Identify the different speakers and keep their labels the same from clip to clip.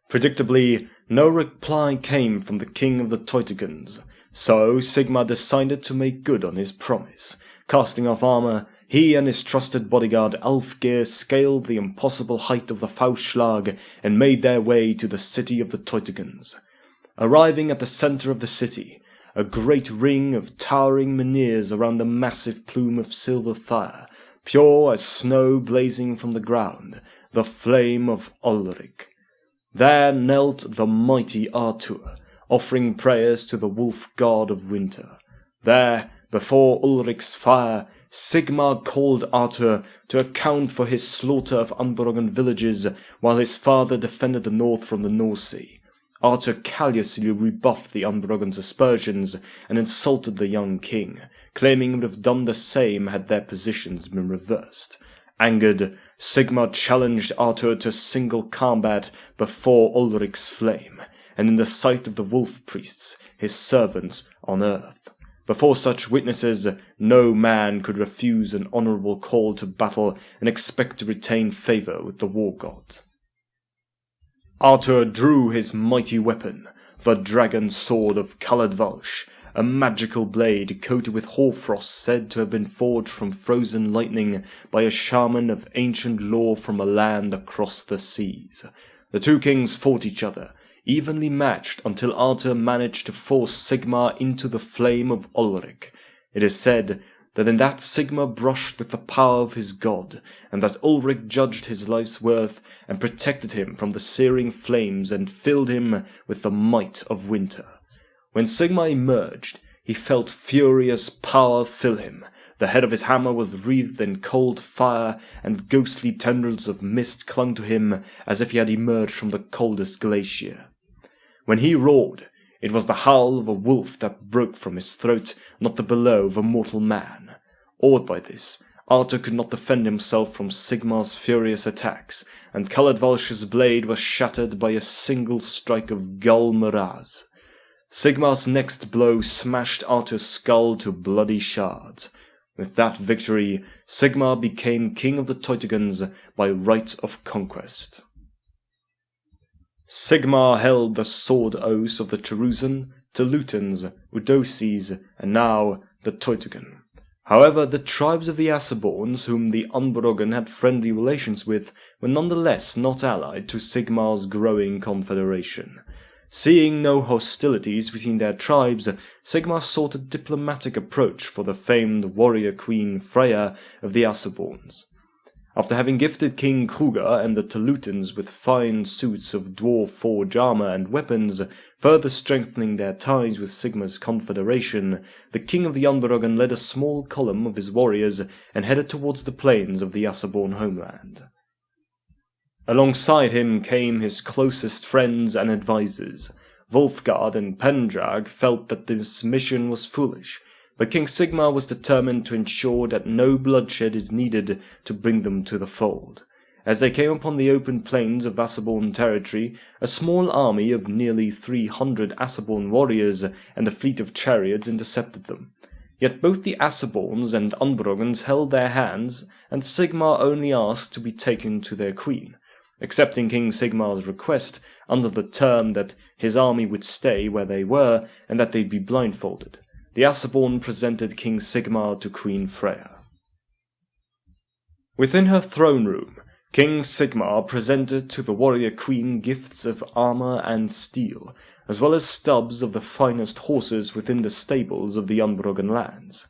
Speaker 1: Predictably, no reply came from the king of the Teutogens, so Sigmar decided to make good on his promise. Casting off armor, he and his trusted bodyguard Alfgeir scaled the impossible height of the Faustschlag and made their way to the city of the Teutogens. Arriving at the center of the city, a great ring of towering menhirs around the massive plume of silver fire, pure as snow blazing from the ground, the flame of Ulrich. There knelt the mighty Arthur, offering prayers to the wolf god of winter. There, before Ulrich's fire, Sigmar called Arthur to account for his slaughter of Unbroken villages while his father defended the north from the North Sea. Arthur callously rebuffed the Unbroken's aspersions and insulted the young king, claiming he would have done the same had their positions been reversed. Angered, Sigmar challenged Arthur to single combat before Ulrich's flame, and in the sight of the wolf priests, his servants on earth. Before such witnesses, no man could refuse an honorable call to battle and expect to retain favor with the war god. Arthur drew his mighty weapon, the dragon sword of Caladvalsh, a magical blade coated with hoarfrost said to have been forged from frozen lightning by a shaman of ancient lore from a land across the seas. The two kings fought each other, evenly matched until Arthur managed to force Sigmar into the flame of Ulrich. It is said that in that Sigmar brushed with the power of his god, and that Ulrich judged his life's worth and protected him from the searing flames and filled him with the might of winter. When Sigmar emerged, he felt furious power fill him. The head of his hammer was wreathed in cold fire, and ghostly tendrils of mist clung to him as if he had emerged from the coldest glacier. When he roared, it was the howl of a wolf that broke from his throat, not the bellow of a mortal man. Awed by this, Arthur could not defend himself from Sigmar's furious attacks, and Caladvalsh's blade was shattered by a single strike of Gul Miraz. Sigmar's next blow smashed Arthur's skull to bloody shards. With that victory, Sigmar became king of the Teutogens by right of conquest. Sigmar held the sword oaths of the Cherusен, Telutens, Udosis, and now the Teutogen. However, the tribes of the Assaborns, whom the Unbroken had friendly relations with, were nonetheless not allied to Sigmar's growing confederation. Seeing no hostilities between their tribes, Sigmar sought a diplomatic approach for the famed warrior queen Freya of the Assaborns. After having gifted King Kruger and the Telutens with fine suits of dwarf forge armor and weapons, further strengthening their ties with Sigmar's confederation, the king of the Unbroken led a small column of his warriors and headed towards the plains of the Assaborn homeland. Alongside him came his closest friends and advisors. Wolfgard and Pendrag felt that this mission was foolish, but King Sigmar was determined to ensure that no bloodshed is needed to bring them to the fold. As they came upon the open plains of Assaborn territory, a small army of nearly 300 Assaborn warriors and a fleet of chariots intercepted them. Yet both the Assaborns and Unbrogans held their hands, and Sigmar only asked to be taken to their queen, accepting King Sigmar's request under the term that his army would stay where they were and that they'd be blindfolded. The Assaborn presented King Sigmar to Queen Freya. Within her throne room, King Sigmar presented to the warrior queen gifts of armor and steel, as well as stubs of the finest horses within the stables of the Unbroken lands.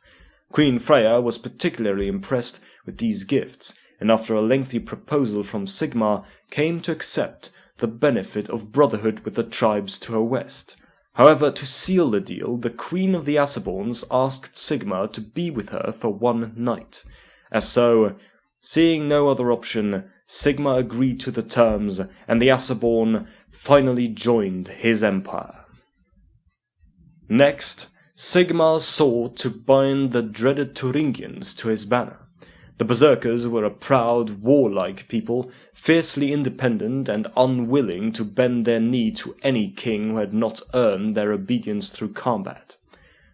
Speaker 1: Queen Freya was particularly impressed with these gifts, and after a lengthy proposal from Sigmar, came to accept the benefit of brotherhood with the tribes to her west. However, to seal the deal, the Queen of the Assaborns asked Sigmar to be with her for one night. As so, seeing no other option, Sigmar agreed to the terms, and the Assaborn finally joined his empire. Next, Sigmar sought to bind the dreaded Thuringians to his banner. The Berserkers were a proud, warlike people, fiercely independent and unwilling to bend their knee to any king who had not earned their obedience through combat.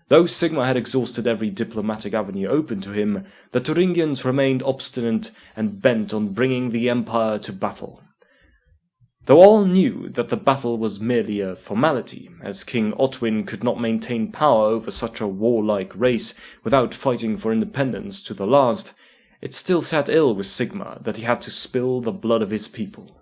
Speaker 1: Though Sigmar had exhausted every diplomatic avenue open to him, the Thuringians remained obstinate and bent on bringing the empire to battle. Though all knew that the battle was merely a formality, as King Otwin could not maintain power over such a warlike race without fighting for independence to the last, it still sat ill with Sigmar that he had to spill the blood of his people.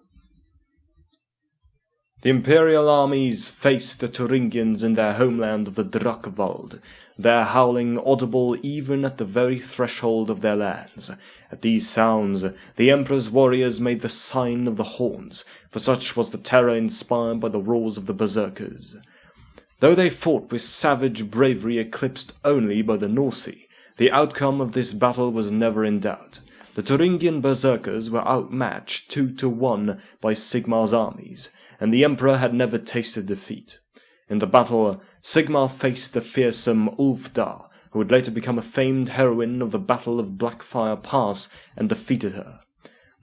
Speaker 1: The imperial armies faced the Thuringians in their homeland of the Drakvald, their howling audible even at the very threshold of their lands. At these sounds, the Emperor's warriors made the sign of the horns, for such was the terror inspired by the roars of the berserkers. Though they fought with savage bravery eclipsed only by the Norsi, the outcome of this battle was never in doubt. The Thuringian berserkers were outmatched 2-1 by Sigmar's armies, and the Emperor had never tasted defeat. In the battle, Sigmar faced the fearsome Ulfdar, who would later become a famed heroine of the Battle of Blackfire Pass, and defeated her.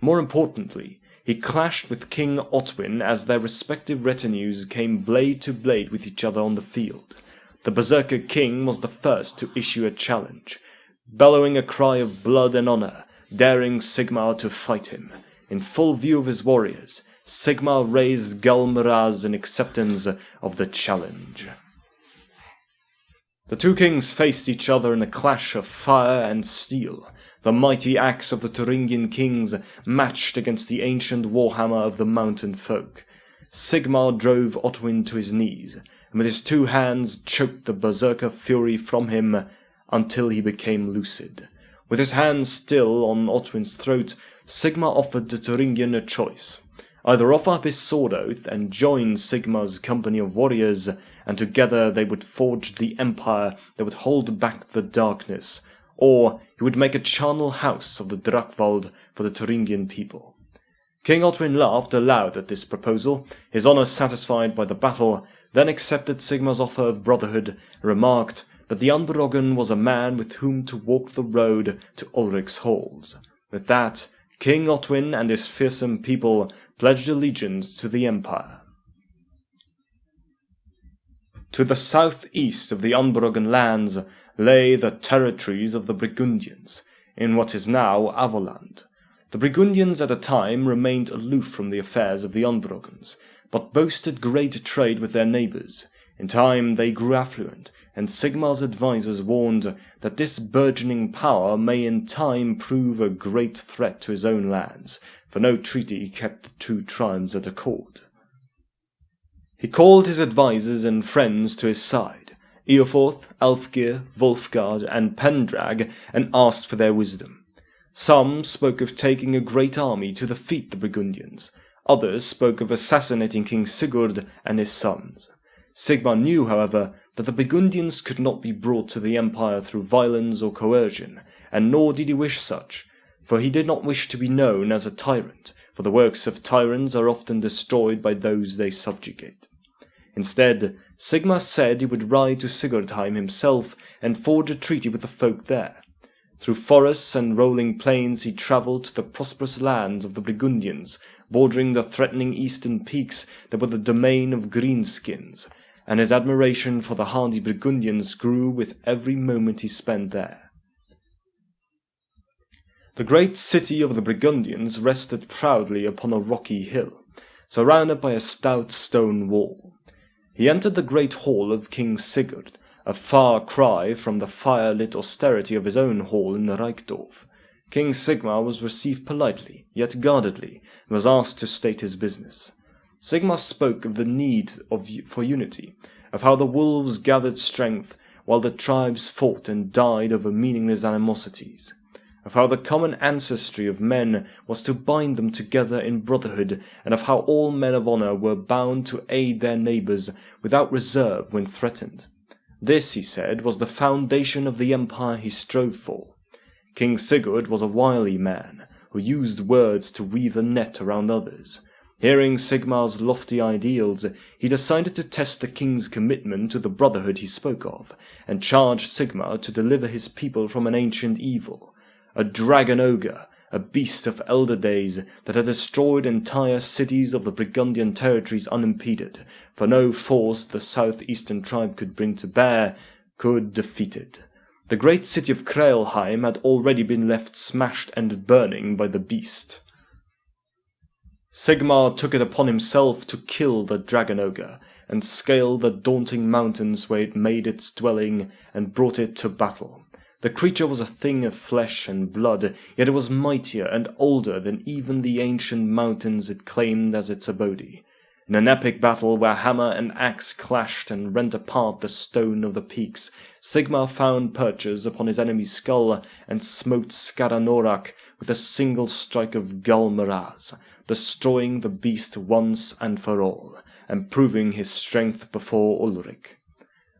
Speaker 1: More importantly, he clashed with King Otwin as their respective retinues came blade to blade with each other on the field. The Berserker King was the first to issue a challenge, bellowing a cry of blood and honor, daring Sigmar to fight him. In full view of his warriors, Sigmar raised Galmaraz in acceptance of the challenge. The two kings faced each other in a clash of fire and steel. The mighty axe of the Thuringian kings matched against the ancient warhammer of the mountain folk. Sigmar drove Otwin to his knees, and with his two hands choked the berserker fury from him until he became lucid. With his hands still on Otwin's throat, Sigmar offered the Thuringian a choice. Either offer up his sword oath and join Sigmar's company of warriors, and together they would forge the empire that would hold back the darkness, or he would make a charnel house of the Drakvald for the Thuringian people. King Otwin laughed aloud at this proposal, his honour satisfied by the battle, then accepted Sigmar's offer of brotherhood, and remarked that the Unberogen was a man with whom to walk the road to Ulric's halls. With that, King Otwin and his fearsome people pledged allegiance to the empire. To the southeast of the Unberogen lands lay the territories of the Burgundians, in what is now Avoland. The Burgundians at the time remained aloof from the affairs of the Unberogans, but boasted great trade with their neighbours. In time they grew affluent, and Sigmar's advisers warned that this burgeoning power may in time prove a great threat to his own lands, for no treaty kept the two tribes at accord. He called his advisers and friends to his side, Eoforth, Elfgeir, Wulfgard, and Pendrag, and asked for their wisdom. Some spoke of taking a great army to defeat the Burgundians, others spoke of assassinating King Sigurd and his sons. Sigmar knew, however, that the Burgundians could not be brought to the empire through violence or coercion, and nor did he wish such, for he did not wish to be known as a tyrant, for the works of tyrants are often destroyed by those they subjugate. Instead, Sigmar said he would ride to Sigurdheim himself and forge a treaty with the folk there. Through forests and rolling plains he travelled to the prosperous lands of the Burgundians, bordering the threatening eastern peaks that were the domain of greenskins, and his admiration for the hardy Burgundians grew with every moment he spent there. The great city of the Burgundians rested proudly upon a rocky hill, surrounded by a stout stone wall. He entered the great hall of King Sigurd, a far cry from the fire-lit austerity of his own hall in Reichdorf. King Sigmar was received politely, yet guardedly, and was asked to state his business. Sigmar spoke of the need for unity, of how the wolves gathered strength while the tribes fought and died over meaningless animosities, of how the common ancestry of men was to bind them together in brotherhood, and of how all men of honor were bound to aid their neighbors without reserve when threatened. This, he said, was the foundation of the empire he strove for. King Sigurd was a wily man, who used words to weave a net around others. Hearing Sigmar's lofty ideals, he decided to test the king's commitment to the brotherhood he spoke of, and charged Sigmar to deliver his people from an ancient evil, a dragon ogre, a beast of elder days that had destroyed entire cities of the Burgundian territories unimpeded, for no force the southeastern tribe could bring to bear could defeat it. The great city of Kreilheim had already been left smashed and burning by the beast. Sigmar took it upon himself to kill the dragon ogre, and scale the daunting mountains where it made its dwelling, and brought it to battle. The creature was a thing of flesh and blood, yet it was mightier and older than even the ancient mountains it claimed as its abode. In an epic battle where hammer and axe clashed and rent apart the stone of the peaks, Sigmar found purchase upon his enemy's skull and smote Skaranorak with a single strike of Galmaraz, destroying the beast once and for all, and proving his strength before Ulrich.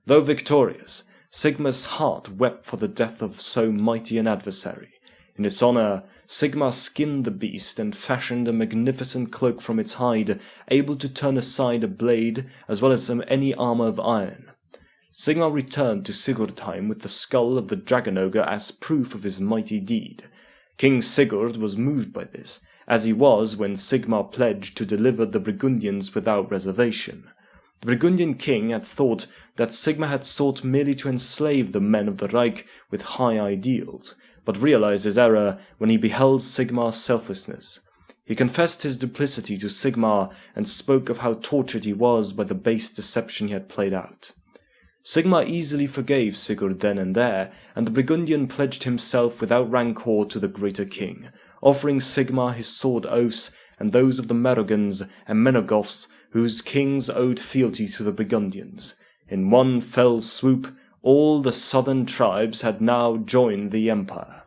Speaker 1: Though victorious, Sigmar's heart wept for the death of so mighty an adversary. In its honor, Sigmar skinned the beast and fashioned a magnificent cloak from its hide, able to turn aside a blade as well as any armor of iron. Sigmar returned to Sigurdheim with the skull of the dragon ogre as proof of his mighty deed. King Sigurd was moved by this, as he was when Sigmar pledged to deliver the Burgundians without reservation. The Burgundian king had thought that Sigmar had sought merely to enslave the men of the Reich with high ideals, but realized his error when he beheld Sigmar's selflessness. He confessed his duplicity to Sigmar and spoke of how tortured he was by the base deception he had played out. Sigmar easily forgave Sigurd then and there, and the Burgundian pledged himself without rancor to the greater king, offering Sigmar his sword oaths and those of the Merogans and Menogoths, whose kings owed fealty to the Burgundians. In one fell swoop, all the southern tribes had now joined the empire.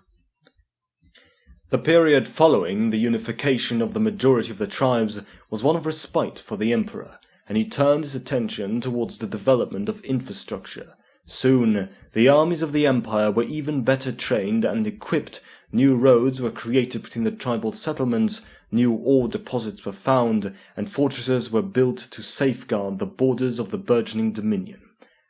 Speaker 1: The period following the unification of the majority of the tribes was one of respite for the emperor, and he turned his attention towards the development of infrastructure. Soon, the armies of the empire were even better trained and equipped. New roads were created between the tribal settlements, new ore deposits were found, and fortresses were built to safeguard the borders of the burgeoning dominion.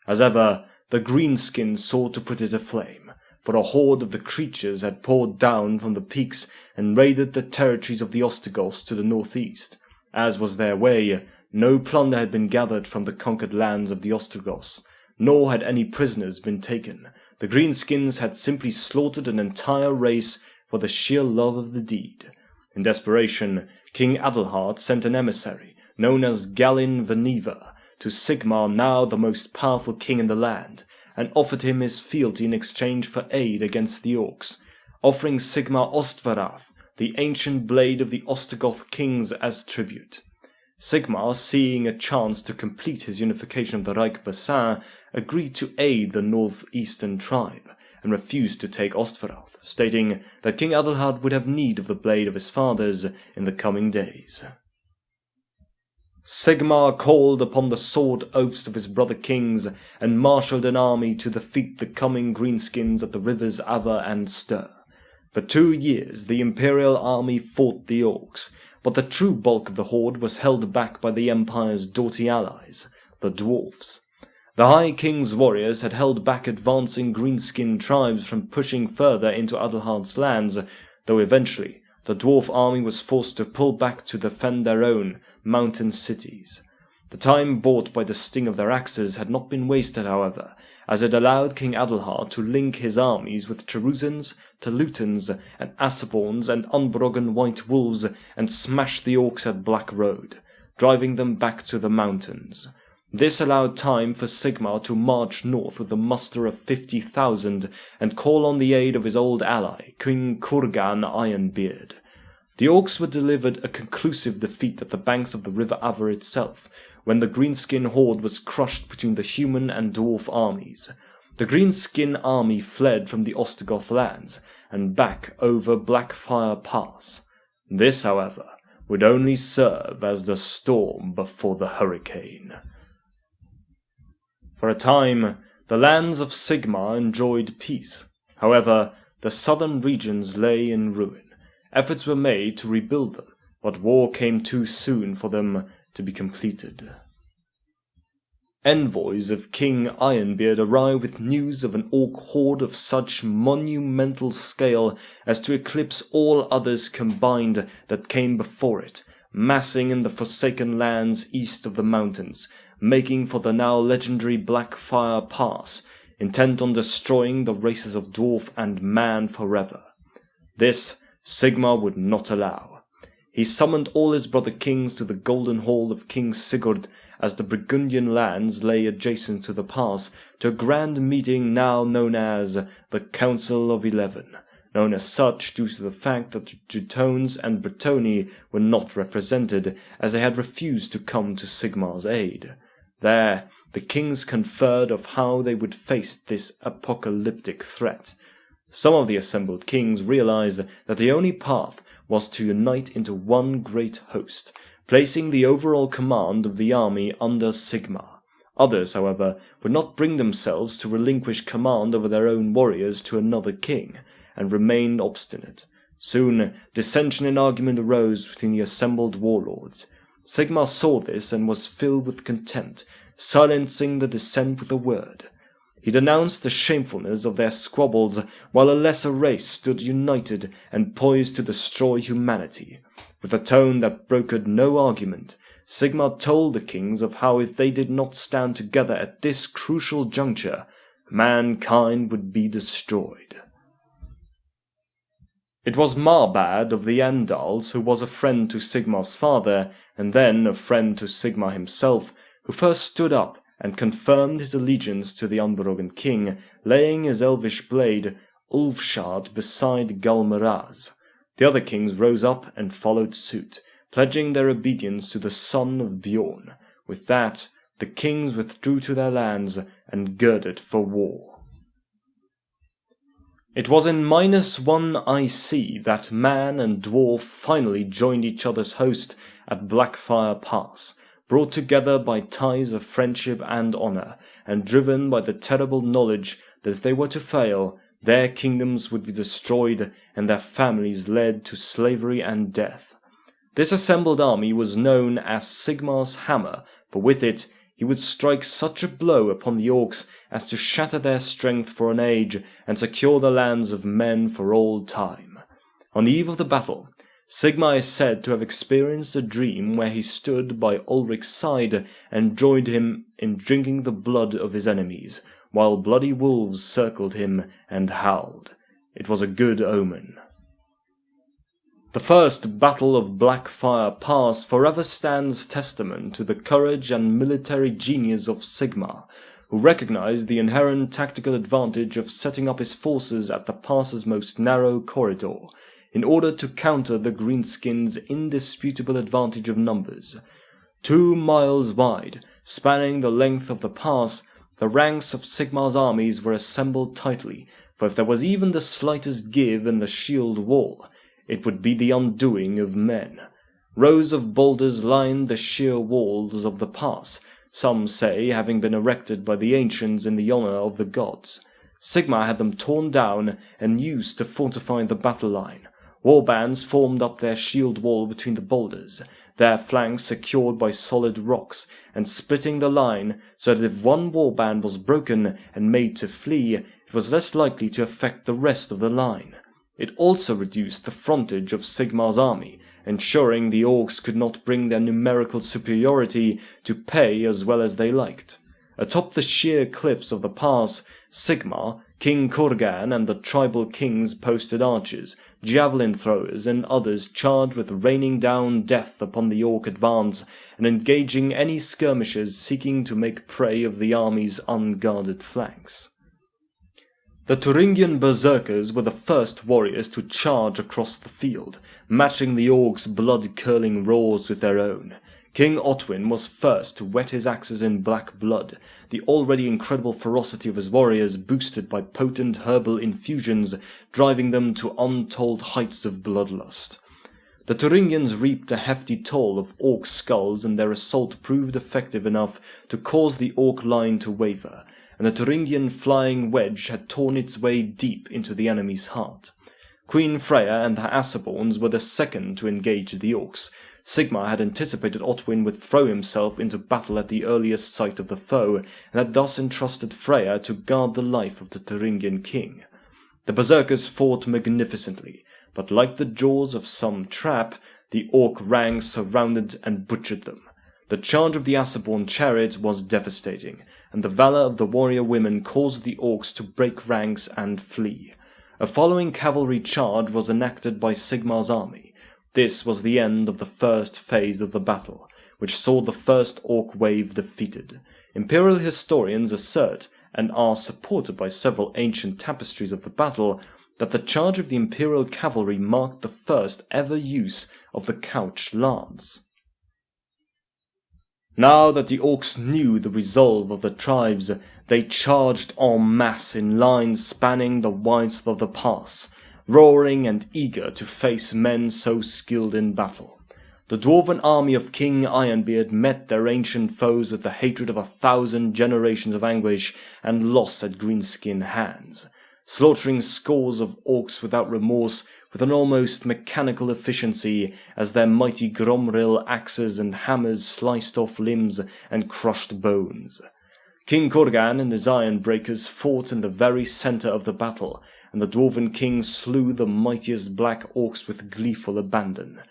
Speaker 1: As ever, the greenskins sought to put it aflame, for a horde of the creatures had poured down from the peaks and raided the territories of the Ostrogoths to the northeast. As was their way, no plunder had been gathered from the conquered lands of the Ostrogoths, nor had any prisoners been taken. The greenskins had simply slaughtered an entire race for the sheer love of the deed. In desperation, King Adelhard sent an emissary, known as Galin Vaniva, to Sigmar, now the most powerful king in the land, and offered him his fealty in exchange for aid against the orcs, offering Sigmar Ostvarath, the ancient blade of the Ostrogoth kings, as tribute. Sigmar, seeing a chance to complete his unification of the Reich Bassin, agreed to aid the northeastern tribe, and refused to take Ostvarath, stating that King Adelhard would have need of the blade of his fathers in the coming days. Sigmar called upon the sword oaths of his brother kings, and marshalled an army to defeat the coming greenskins at the rivers Ava and Ster. For 2 years the imperial army fought the orcs, but the true bulk of the horde was held back by the empire's doughty allies, the dwarfs. The High King's warriors had held back advancing greenskin tribes from pushing further into Adelhard's lands, though eventually the dwarf army was forced to pull back to defend their own mountain cities. The time bought by the sting of their axes had not been wasted, however, as it allowed King Adelhard to link his armies with Cherusans, Telutans, and Assaborns and Unbrogan White Wolves, and smash the orcs at Black Road, driving them back to the mountains. This allowed time for Sigmar to march north with a muster of 50,000 and call on the aid of his old ally, King Kurgan Ironbeard. The orcs were delivered a conclusive defeat at the banks of the river Avar itself, when the greenskin horde was crushed between the human and dwarf armies. The greenskin army fled from the Ostrogoth lands, and back over Blackfire Pass. This, however, would only serve as the storm before the hurricane. For a time, the lands of Sigmar enjoyed peace. However, the southern regions lay in ruin. Efforts were made to rebuild them, but war came too soon for them to be completed. Envoys of King Ironbeard arrived with news of an orc horde of such monumental scale as to eclipse all others combined that came before it, massing in the forsaken lands east of the mountains, making for the now legendary Blackfire Pass, intent on destroying the races of dwarf and man forever. This Sigmar would not allow. He summoned all his brother kings to the golden hall of King Sigurd, as the Burgundian lands lay adjacent to the pass, to a grand meeting now known as the Council of 11, known as such due to the fact that the Teutones and Bretonii were not represented, as they had refused to come to Sigmar's aid. There, the kings conferred of how they would face this apocalyptic threat. Some of the assembled kings realized that the only path was to unite into one great host, placing the overall command of the army under SIGMAR. Others, however, would not bring themselves to relinquish command over their own warriors to another king, and remained obstinate. Soon, dissension and argument arose between the assembled warlords. SIGMAR saw this and was filled with contempt, silencing the dissent with a word. He denounced the shamefulness of their squabbles, while a lesser race stood united and poised to destroy humanity. With a tone that brokered no argument, SIGMAR told the kings of how if they did not stand together at this crucial juncture, mankind would be destroyed. It was Marbad of the Andals, who was a friend to Sigmar's father, and then a friend to Sigmar himself, who first stood up and confirmed his allegiance to the unbroken king, laying his elvish blade, Ulfshard, beside Galmeraz. The other kings rose up and followed suit, pledging their obedience to the son of Bjorn. With that, the kings withdrew to their lands and girded for war. It was in -1 IC that man and dwarf finally joined each other's host at Blackfire Pass, brought together by ties of friendship and honor, and driven by the terrible knowledge that if they were to fail, their kingdoms would be destroyed and their families led to slavery and death. This assembled army was known as Sigmar's Hammer, for with it he would strike such a blow upon the orcs as to shatter their strength for an age and secure the lands of men for all time. On the eve of the battle, Sigmar is said to have experienced a dream where he stood by Ulrich's side and joined him in drinking the blood of his enemies, while bloody wolves circled him and howled. It was a good omen. The first Battle of Blackfire Pass forever stands testament to the courage and military genius of Sigmar, who recognized the inherent tactical advantage of setting up his forces at the pass's most narrow corridor, in order to counter the greenskins' indisputable advantage of numbers. 2 miles wide, spanning the length of the pass, the ranks of Sigmar's armies were assembled tightly, for if there was even the slightest give in the shield wall, it would be the undoing of men. Rows of boulders lined the sheer walls of the pass, some say having been erected by the ancients in the honor of the gods. Sigmar had them torn down and used to fortify the battle line. Warbands formed up their shield wall between the boulders, their flanks secured by solid rocks, and splitting the line so that if one warband was broken and made to flee, it was less likely to affect the rest of the line. It also reduced the frontage of Sigmar's army, ensuring the orcs could not bring their numerical superiority to pay as well as they liked. Atop the sheer cliffs of the pass, Sigmar, King Kurgan, and the tribal kings posted archers, javelin throwers, and others charged with raining down death upon the orc advance and engaging any skirmishers seeking to make prey of the army's unguarded flanks. The Thuringian berserkers were the first warriors to charge across the field, matching the orcs' blood-curling roars with their own. King Otwin was first to wet his axes in black blood, the already incredible ferocity of his warriors boosted by potent herbal infusions, driving them to untold heights of bloodlust. The Thuringians reaped a hefty toll of orc skulls, and their assault proved effective enough to cause the orc line to waver, and the Thuringian flying wedge had torn its way deep into the enemy's heart. Queen Freya and her Asaborns were the second to engage the orcs. Sigmar had anticipated Otwin would throw himself into battle at the earliest sight of the foe, and had thus entrusted Freya to guard the life of the Thuringian king. The berserkers fought magnificently, but like the jaws of some trap, the orc ranks surrounded and butchered them. The charge of the Asaborn chariot was devastating, and the valor of the warrior women caused the orcs to break ranks and flee. A following cavalry charge was enacted by Sigmar's army. This was the end of the first phase of the battle, which saw the first orc wave defeated. Imperial historians assert, and are supported by several ancient tapestries of the battle, that the charge of the Imperial cavalry marked the first ever use of the couch lance. Now that the orcs knew the resolve of the tribes, they charged en masse in lines spanning the width of the pass, roaring and eager to face men so skilled in battle. The dwarven army of King Ironbeard met their ancient foes with the hatred of 1,000 generations of anguish and loss at greenskin hands, slaughtering scores of orcs without remorse with an almost mechanical efficiency as their mighty Gromril axes and hammers sliced off limbs and crushed bones. King Kurgan and his iron breakers fought in the very centre of the battle, and the dwarven king slew the mightiest black orcs with gleeful abandon,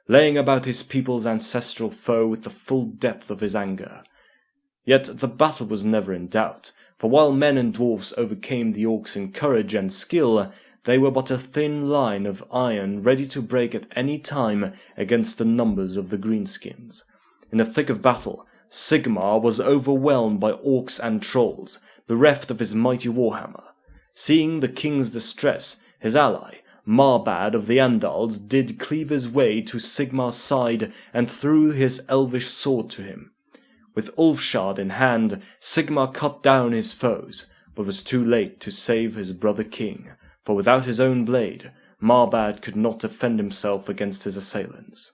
Speaker 1: laying about his people's ancestral foe with the full depth of his anger. Yet the battle was never in doubt, for while men and dwarfs overcame the orcs in courage and skill, they were but a thin line of iron ready to break at any time against the numbers of the greenskins. In the thick of battle, Sigmar was overwhelmed by orcs and trolls, bereft of his mighty warhammer. Seeing the king's distress, his ally, Marbad of the Andals, did cleave his way to Sigmar's side and threw his elvish sword to him. With Ulfshard in hand, Sigmar cut down his foes, but was too late to save his brother king, for without his own blade, Marbad could not defend himself against his assailants.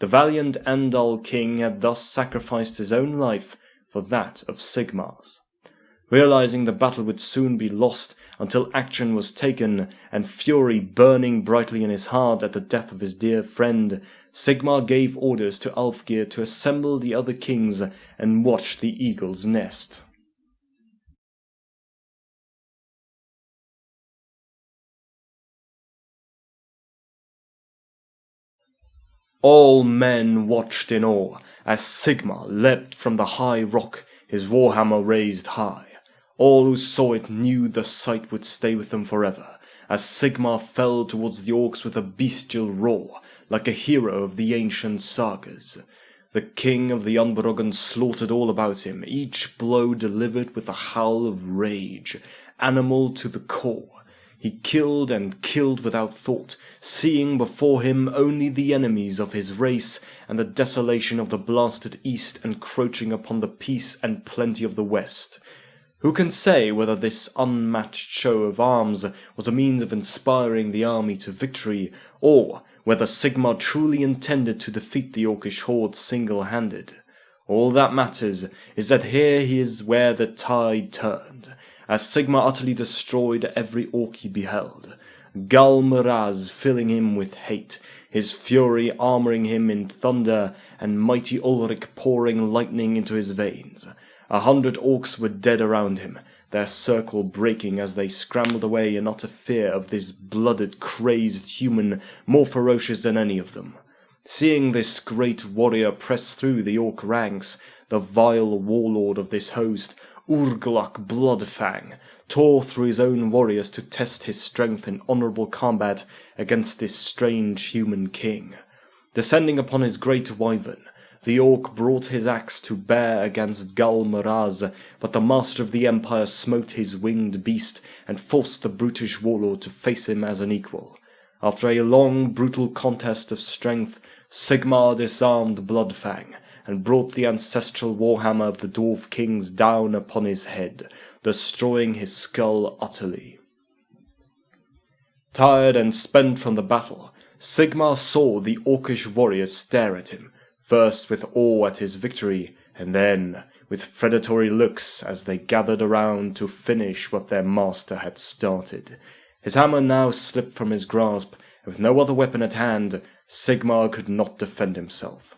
Speaker 1: The valiant Andal king had thus sacrificed his own life for that of Sigmar's. Realizing the battle would soon be lost until action was taken, and fury burning brightly in his heart at the death of his dear friend, Sigmar gave orders to Ulfgeir to assemble the other kings and watch the eagle's nest. All men watched in awe as Sigmar leapt from the high rock, his warhammer raised high. All who saw it knew the sight would stay with them forever, as Sigmar fell towards the orcs with a bestial roar, like a hero of the ancient sagas. The king of the Unbrogan slaughtered all about him, each blow delivered with a howl of rage, animal to the core. He killed and killed without thought, seeing before him only the enemies of his race and the desolation of the blasted east encroaching upon the peace and plenty of the west. Who can say whether this unmatched show of arms was a means of inspiring the army to victory, or whether Sigmar truly intended to defeat the orcish horde single-handed? All that matters is that here he is where the tide turned, as Sigmar utterly destroyed every orc he beheld, Galmeraz filling him with hate, his fury armouring him in thunder, and mighty Ulrich pouring lightning into his veins. 100 orcs were dead around him, their circle breaking as they scrambled away in utter fear of this blooded, crazed human more ferocious than any of them. Seeing this great warrior press through the orc ranks, the vile warlord of this host, Urglak Bloodfang, tore through his own warriors to test his strength in honourable combat against this strange human king. Descending upon his great wyvern, the orc brought his axe to bear against Galmeraz, but the master of the empire smote his winged beast and forced the brutish warlord to face him as an equal. After a long, brutal contest of strength, Sigmar disarmed Bloodfang and brought the ancestral warhammer of the dwarf kings down upon his head, destroying his skull utterly. Tired and spent from the battle, Sigmar saw the orcish warriors stare at him, first with awe at his victory, and then with predatory looks as they gathered around to finish what their master had started. His hammer now slipped from his grasp, and with no other weapon at hand, Sigmar could not defend himself.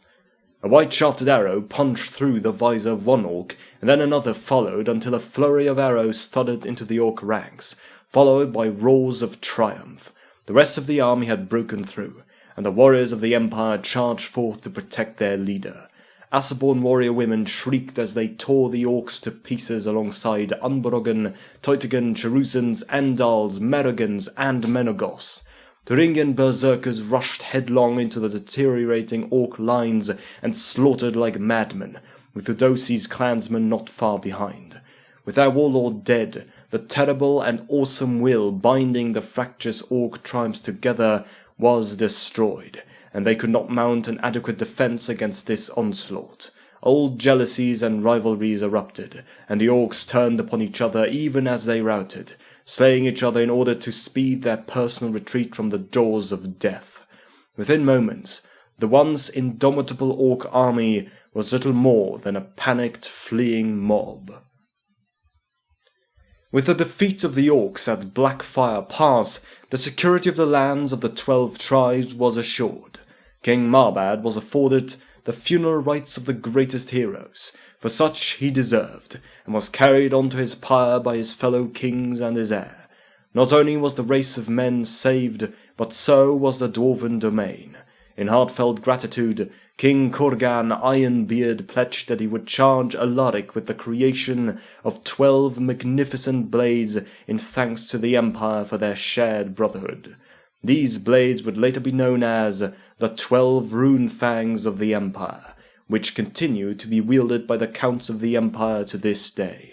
Speaker 1: A white-shafted arrow punched through the visor of one orc, and then another followed until a flurry of arrows thudded into the orc ranks, followed by roars of triumph. The rest of the army had broken through, and the warriors of the Empire charged forth to protect their leader. Asaborn warrior women shrieked as they tore the orcs to pieces alongside Unbrogan, Teutogan, Cherusans, Andals, Merogans, and Menogos. Thuringian berserkers rushed headlong into the deteriorating orc lines and slaughtered like madmen, with Thudosi's clansmen not far behind. With their warlord dead, the terrible and awesome will binding the fractious orc tribes together was destroyed, and they could not mount an adequate defense against this onslaught. Old jealousies and rivalries erupted, and the orcs turned upon each other even as they routed, slaying each other in order to speed their personal retreat from the jaws of death. Within moments, the once indomitable orc army was little more than a panicked, fleeing mob. With the defeat of the orcs at Blackfire Pass, the security of the lands of the 12 tribes was assured. King Marbad was afforded the funeral rites of the greatest heroes, for such he deserved, and was carried on to his pyre by his fellow kings and his heir. Not only was the race of men saved, but so was the dwarven domain. In heartfelt gratitude, King Kurgan Ironbeard pledged that he would charge Alaric with the creation of 12 magnificent blades in thanks to the Empire for their shared brotherhood. These blades would later be known as the 12 rune fangs of the Empire, which continue to be wielded by the Counts of the Empire to this day.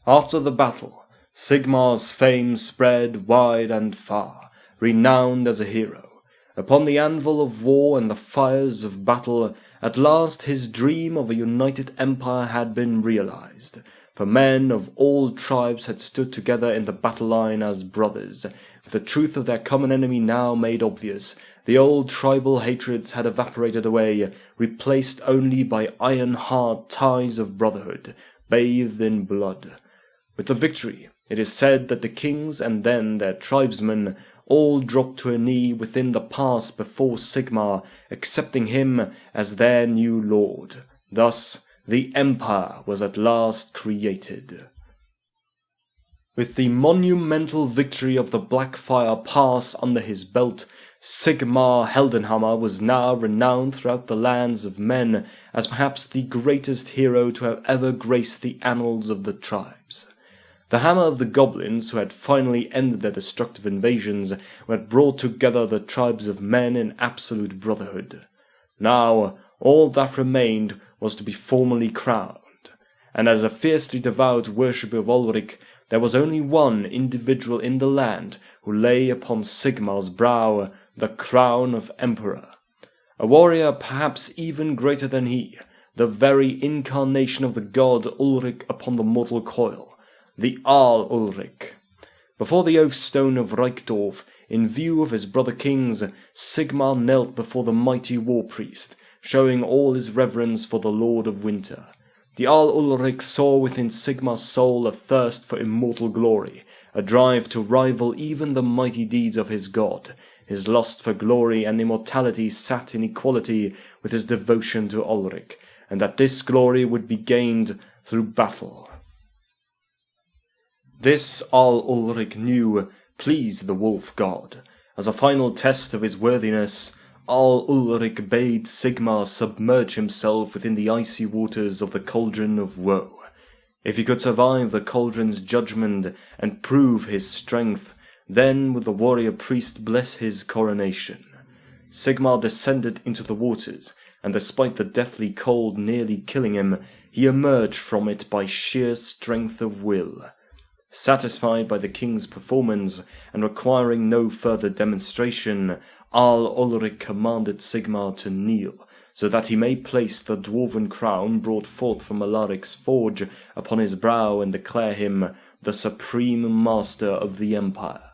Speaker 1: After the battle, Sigmar's fame spread wide and far, renowned as a hero. Upon the anvil of war and the fires of battle, at last his dream of a united empire had been realized, for men of all tribes had stood together in the battle line as brothers. With the truth of their common enemy now made obvious, the old tribal hatreds had evaporated away, replaced only by iron-hard ties of brotherhood, bathed in blood. With the victory, it is said that the kings and then their tribesmen all dropped to a knee within the pass before Sigmar, accepting him as their new lord. Thus, the Empire was at last created. With the monumental victory of the Blackfire Pass under his belt, Sigmar Heldenhammer was now renowned throughout the lands of men as perhaps the greatest hero to have ever graced the annals of the tribes. The hammer of the goblins, who had finally ended their destructive invasions, who had brought together the tribes of men in absolute brotherhood. Now, all that remained was to be formally crowned, and as a fiercely devout worshipper of Ulrich, there was only one individual in the land who lay upon Sigmar's brow the crown of Emperor. A warrior perhaps even greater than he, the very incarnation of the god Ulrich upon the mortal coil, the Jarl Ulrich. Before the oath stone of Reichdorf, in view of his brother kings, Sigmar knelt before the mighty war priest, showing all his reverence for the Lord of Winter. The Jarl Ulrich saw within Sigmar's soul a thirst for immortal glory, a drive to rival even the mighty deeds of his god. His lust for glory and immortality sat in equality with his devotion to Ulrich, and that this glory would be gained through battle. This Jarl Ulrich knew pleased the wolf god. As a final test of his worthiness, Jarl Ulrich bade Sigmar submerge himself within the icy waters of the Cauldron of Woe. If he could survive the cauldron's judgment and prove his strength, then would the warrior priest bless his coronation. Sigmar descended into the waters, and despite the deathly cold nearly killing him, he emerged from it by sheer strength of will. Satisfied by the king's performance, and requiring no further demonstration, Jarl Ulrich commanded Sigmar to kneel, so that he may place the dwarven crown brought forth from Alaric's forge upon his brow and declare him the supreme master of the empire.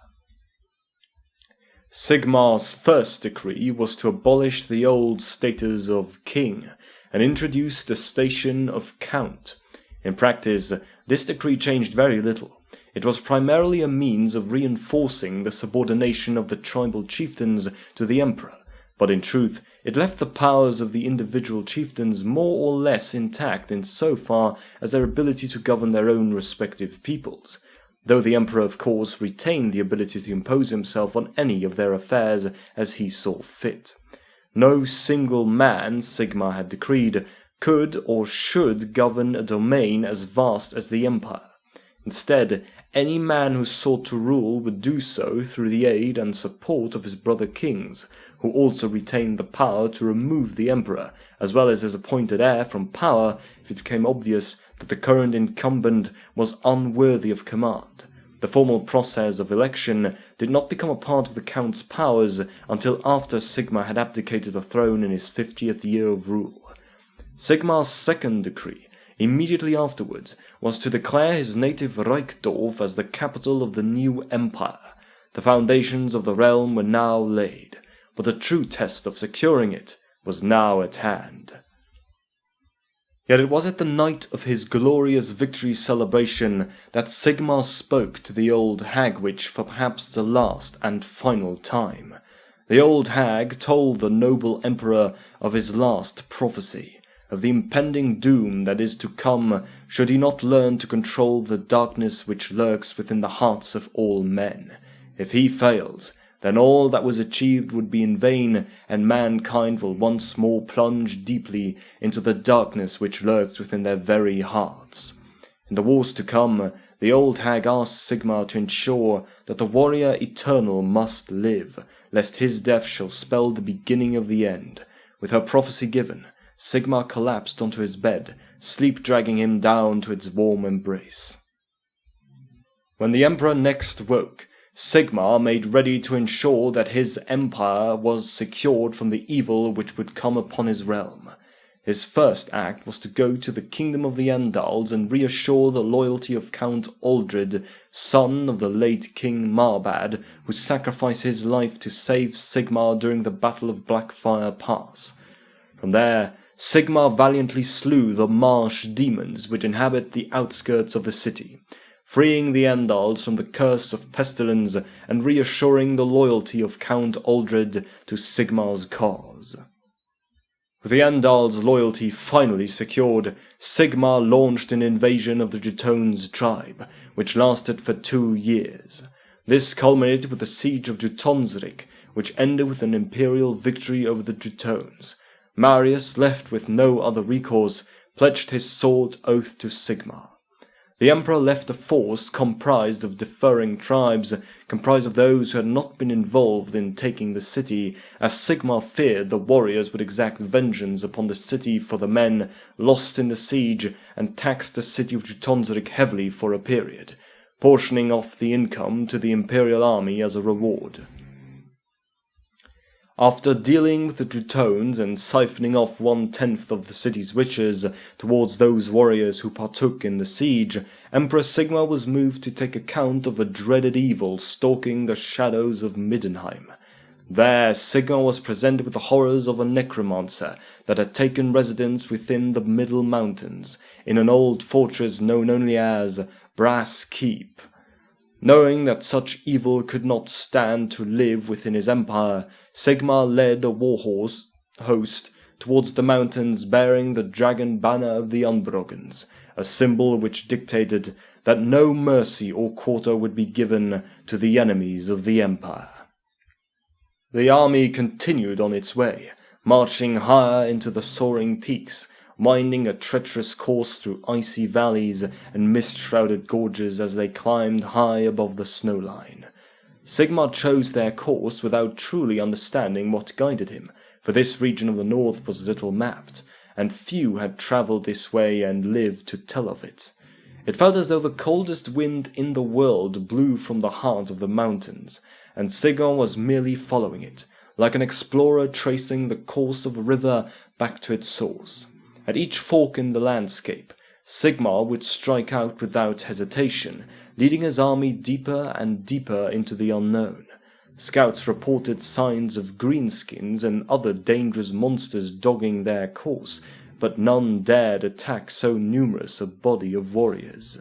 Speaker 1: Sigmar's first decree was to abolish the old status of king and introduce the station of count. In practice, this decree changed very little. It was primarily a means of reinforcing the subordination of the tribal chieftains to the emperor, but in truth it left the powers of the individual chieftains more or less intact in so far as their ability to govern their own respective peoples, though the emperor of course retained the ability to impose himself on any of their affairs as he saw fit. No single man, Sigmar had decreed, could or should govern a domain as vast as the empire. Instead, any man who sought to rule would do so through the aid and support of his brother kings, who also retained the power to remove the emperor, as well as his appointed heir, from power if it became obvious that the current incumbent was unworthy of command. The formal process of election did not become a part of the count's powers until after Sigmar had abdicated the throne in his 50th year of rule. Sigmar's second decree, immediately afterwards, was to declare his native Reichdorf as the capital of the new empire. The foundations of the realm were now laid, but the true test of securing it was now at hand. Yet it was at the night of his glorious victory celebration that Sigmar spoke to the old hag witch for perhaps the last and final time. The old hag told the noble emperor of his last prophecy, of the impending doom that is to come should he not learn to control the darkness which lurks within the hearts of all men. If he fails, then all that was achieved would be in vain, and mankind will once more plunge deeply into the darkness which lurks within their very hearts. In the wars to come, the old hag asked Sigmar to ensure that the warrior eternal must live, lest his death shall spell the beginning of the end. With her prophecy given, Sigmar collapsed onto his bed, sleep dragging him down to its warm embrace. When the emperor next woke, Sigmar made ready to ensure that his empire was secured from the evil which would come upon his realm. His first act was to go to the kingdom of the Andals and reassure the loyalty of Count Aldred, son of the late King Marbad, who sacrificed his life to save Sigmar during the Battle of Blackfire Pass. From there, Sigmar valiantly slew the marsh demons which inhabit the outskirts of the city, freeing the Andals from the curse of pestilence and reassuring the loyalty of Count Aldred to Sigmar's cause. With the Andals' loyalty finally secured, Sigmar launched an invasion of the Jutones tribe, which lasted for 2 years. This culminated with the siege of Jutonsrik, which ended with an imperial victory over the Jutones. Marius, left with no other recourse, pledged his sword oath to Sigmar. The emperor left a force comprised of differing tribes, comprised of those who had not been involved in taking the city, as Sigmar feared the warriors would exact vengeance upon the city for the men lost in the siege and tax the city of Jutonsrik heavily for a period, portioning off the income to the imperial army as a reward. After dealing with the Jutones and siphoning off 1/10 of the city's riches towards those warriors who partook in the siege, Emperor Sigmar was moved to take account of a dreaded evil stalking the shadows of Middenheim. There, Sigmar was presented with the horrors of a necromancer that had taken residence within the Middle Mountains, in an old fortress known only as Brass Keep. Knowing that such evil could not stand to live within his empire, Sigmar led a war host towards the mountains bearing the dragon banner of the Unbrogans, a symbol which dictated that no mercy or quarter would be given to the enemies of the empire. The army continued on its way, marching higher into the soaring peaks, winding a treacherous course through icy valleys and mist-shrouded gorges as they climbed high above the snowline. Sigmar chose their course without truly understanding what guided him, for this region of the north was little mapped, and few had travelled this way and lived to tell of it. It felt as though the coldest wind in the world blew from the heart of the mountains, and Sigmar was merely following it, like an explorer tracing the course of a river back to its source. At each fork in the landscape, Sigmar would strike out without hesitation, leading his army deeper and deeper into the unknown. Scouts reported signs of greenskins and other dangerous monsters dogging their course, but none dared attack so numerous a body of warriors.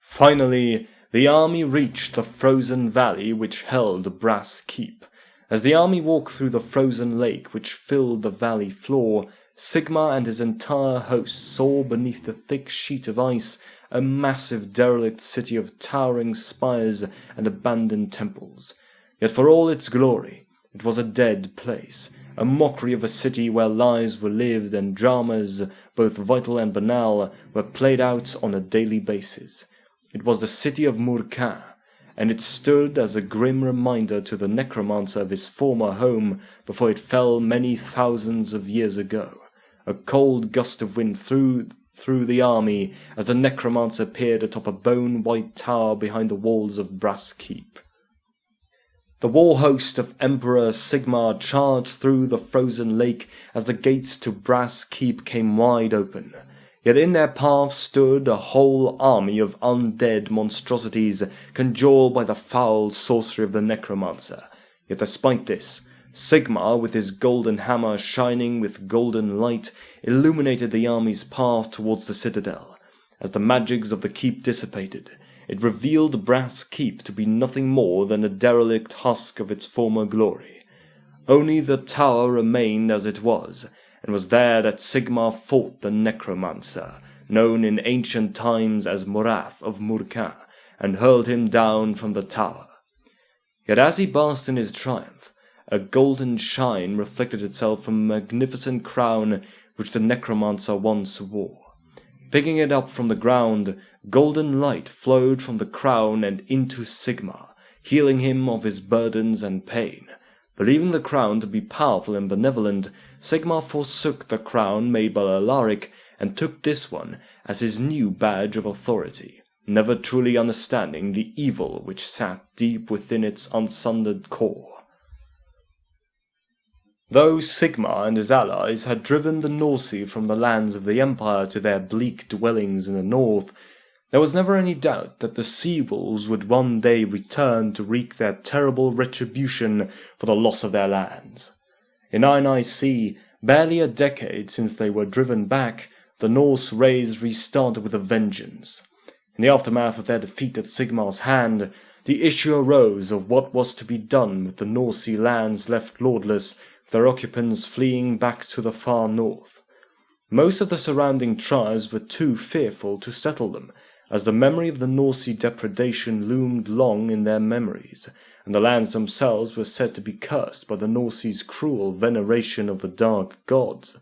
Speaker 1: Finally, the army reached the frozen valley which held Brass Keep. As the army walked through the frozen lake which filled the valley floor, Sigmar and his entire host saw beneath the thick sheet of ice a massive derelict city of towering spires and abandoned temples. Yet for all its glory, it was a dead place, a mockery of a city where lives were lived and dramas, both vital and banal, were played out on a daily basis. It was the city of Murka, and it stood as a grim reminder to the necromancer of his former home before it fell many thousands of years ago. A cold gust of wind through the army as the necromancer appeared atop a bone-white tower behind the walls of Brass Keep. The war host of Emperor SIGMAR charged through the frozen lake as the gates to Brass Keep came wide open. Yet in their path stood a whole army of undead monstrosities conjured by the foul sorcery of the necromancer. Yet despite this, SIGMAR, with his golden hammer shining with golden light, illuminated the army's path towards the citadel. As the magics of the keep dissipated, it revealed Brass Keep to be nothing more than a derelict husk of its former glory. Only the tower remained as it was, and was there that SIGMAR fought the necromancer, known in ancient times as Morath of Murka, and hurled him down from the tower. Yet as he basked in his triumph, a golden shine reflected itself from a magnificent crown which the necromancer once wore. Picking it up from the ground, golden light flowed from the crown and into SIGMAR, healing him of his burdens and pain. Believing the crown to be powerful and benevolent, SIGMAR forsook the crown made by Alaric and took this one as his new badge of authority, never truly understanding the evil which sat deep within its unsundered core. Though SIGMAR and his allies had driven the Norsi from the lands of the Empire to their bleak dwellings in the north, there was never any doubt that the sea-wolves would one day return to wreak their terrible retribution for the loss of their lands. In Ainai Sea, barely a decade since they were driven back, the Norse raids restarted with a vengeance. In the aftermath of their defeat at SIGMAR's hand, the issue arose of what was to be done with the Norse lands left lordless, with their occupants fleeing back to the far north. Most of the surrounding tribes were too fearful to settle them, as the memory of the Norse depredation loomed long in their memories, and the lands themselves were said to be cursed by the Norse's cruel veneration of the dark gods,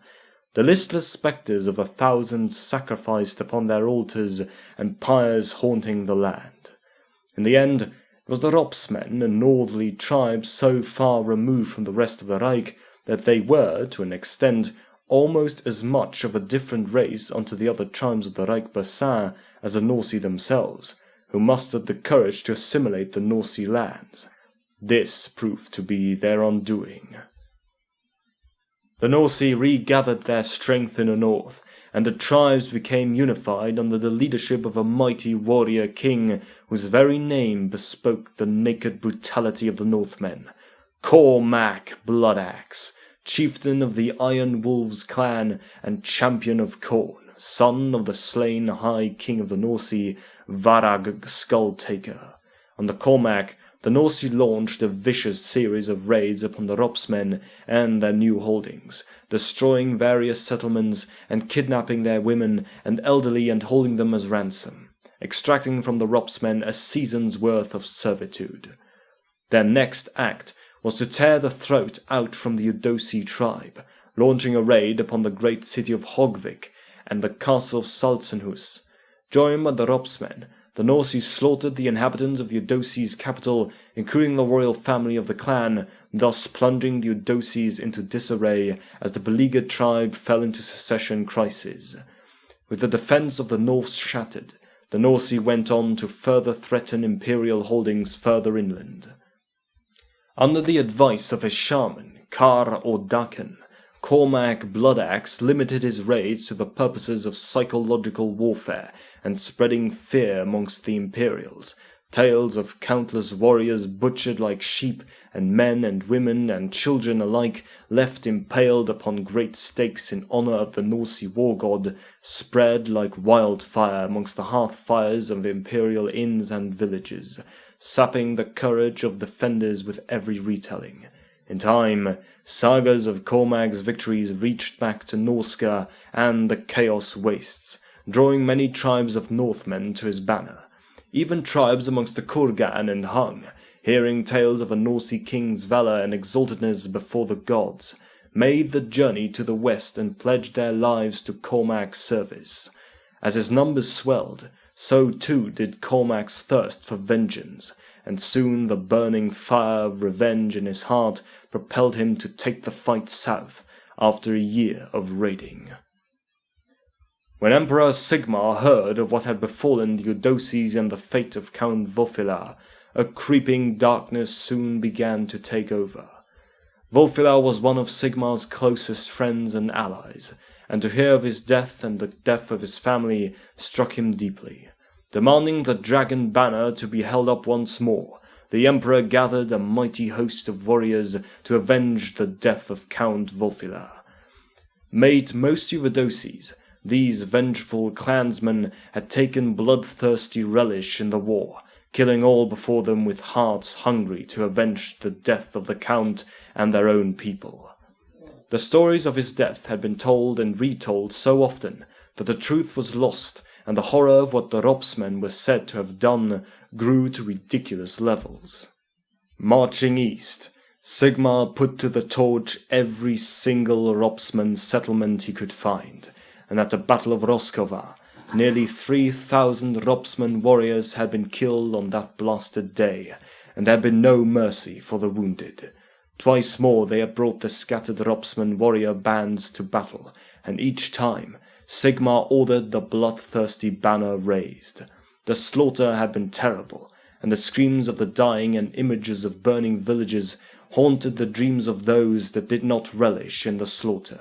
Speaker 1: the listless spectres of 1,000 sacrificed upon their altars and pyres haunting the land. In the end, it was the Ropsmen, a northerly tribe so far removed from the rest of the Reich that they were, to an extent, almost as much of a different race unto the other tribes of the Reich Bassin as the Norsi themselves, who mustered the courage to assimilate the Norsi lands. This proved to be their undoing. The Norsi regathered their strength in the north, and the tribes became unified under the leadership of a mighty warrior king whose very name bespoke the naked brutality of the Northmen, Cormac Bloodaxe, chieftain of the Iron Wolves clan and champion of Khorne, son of the slain High King of the Norsi, Varag Skulltaker. Under Cormac, the Norsi launched a vicious series of raids upon the Ropsmen and their new holdings, destroying various settlements and kidnapping their women and elderly and holding them as ransom, extracting from the Ropsmen a season's worth of servitude. Their next act was to tear the throat out from the Udosi tribe, launching a raid upon the great city of Hogvik and the castle of Salzenhus. Joined by the Ropsmen, the Norsi slaughtered the inhabitants of the Udosi's capital, including the royal family of the clan, thus plunging the Udosis into disarray as the beleaguered tribe fell into succession crisis. With the defense of the north shattered, the Norsi went on to further threaten imperial holdings further inland. Under the advice of his shaman, Kar Ordaken, Cormac Bloodaxe limited his raids to the purposes of psychological warfare and spreading fear amongst the Imperials. Tales of countless warriors butchered like sheep, and men and women and children alike left impaled upon great stakes in honor of the Norse war god, spread like wildfire amongst the hearth fires of imperial inns and villages, sapping the courage of defenders with every retelling. In time, sagas of Cormac's victories reached back to Norska and the Chaos Wastes, drawing many tribes of Northmen to his banner. Even tribes amongst the Kurgan and Hung, hearing tales of a Norse king's valor and exaltedness before the gods, made the journey to the west and pledged their lives to Cormac's service. As his numbers swelled, so too did Cormac's thirst for vengeance, and soon the burning fire of revenge in his heart propelled him to take the fight south after a year of raiding. When Emperor Sigmar heard of what had befallen the Eudocies and the fate of Count Wulfila, a creeping darkness soon began to take over. Wulfila was one of Sigmar's closest friends and allies, and to hear of his death and the death of his family struck him deeply. Demanding the dragon banner to be held up once more, the Emperor gathered a mighty host of warriors to avenge the death of Count Wulfila. Made most Eudocies, these vengeful clansmen had taken bloodthirsty relish in the war, killing all before them with hearts hungry to avenge the death of the Count and their own people. The stories of his death had been told and retold so often that the truth was lost, and the horror of what the Ropsmen were said to have done grew to ridiculous levels. Marching east, Sigmar put to the torch every single Ropsman settlement he could find, and at the Battle of Roskova, nearly 3,000 Ropsman warriors had been killed on that blasted day, and there had been no mercy for the wounded. Twice more they had brought the scattered Ropsman warrior bands to battle, and each time Sigmar ordered the bloodthirsty banner raised. The slaughter had been terrible, and the screams of the dying and images of burning villages haunted the dreams of those that did not relish in the slaughter.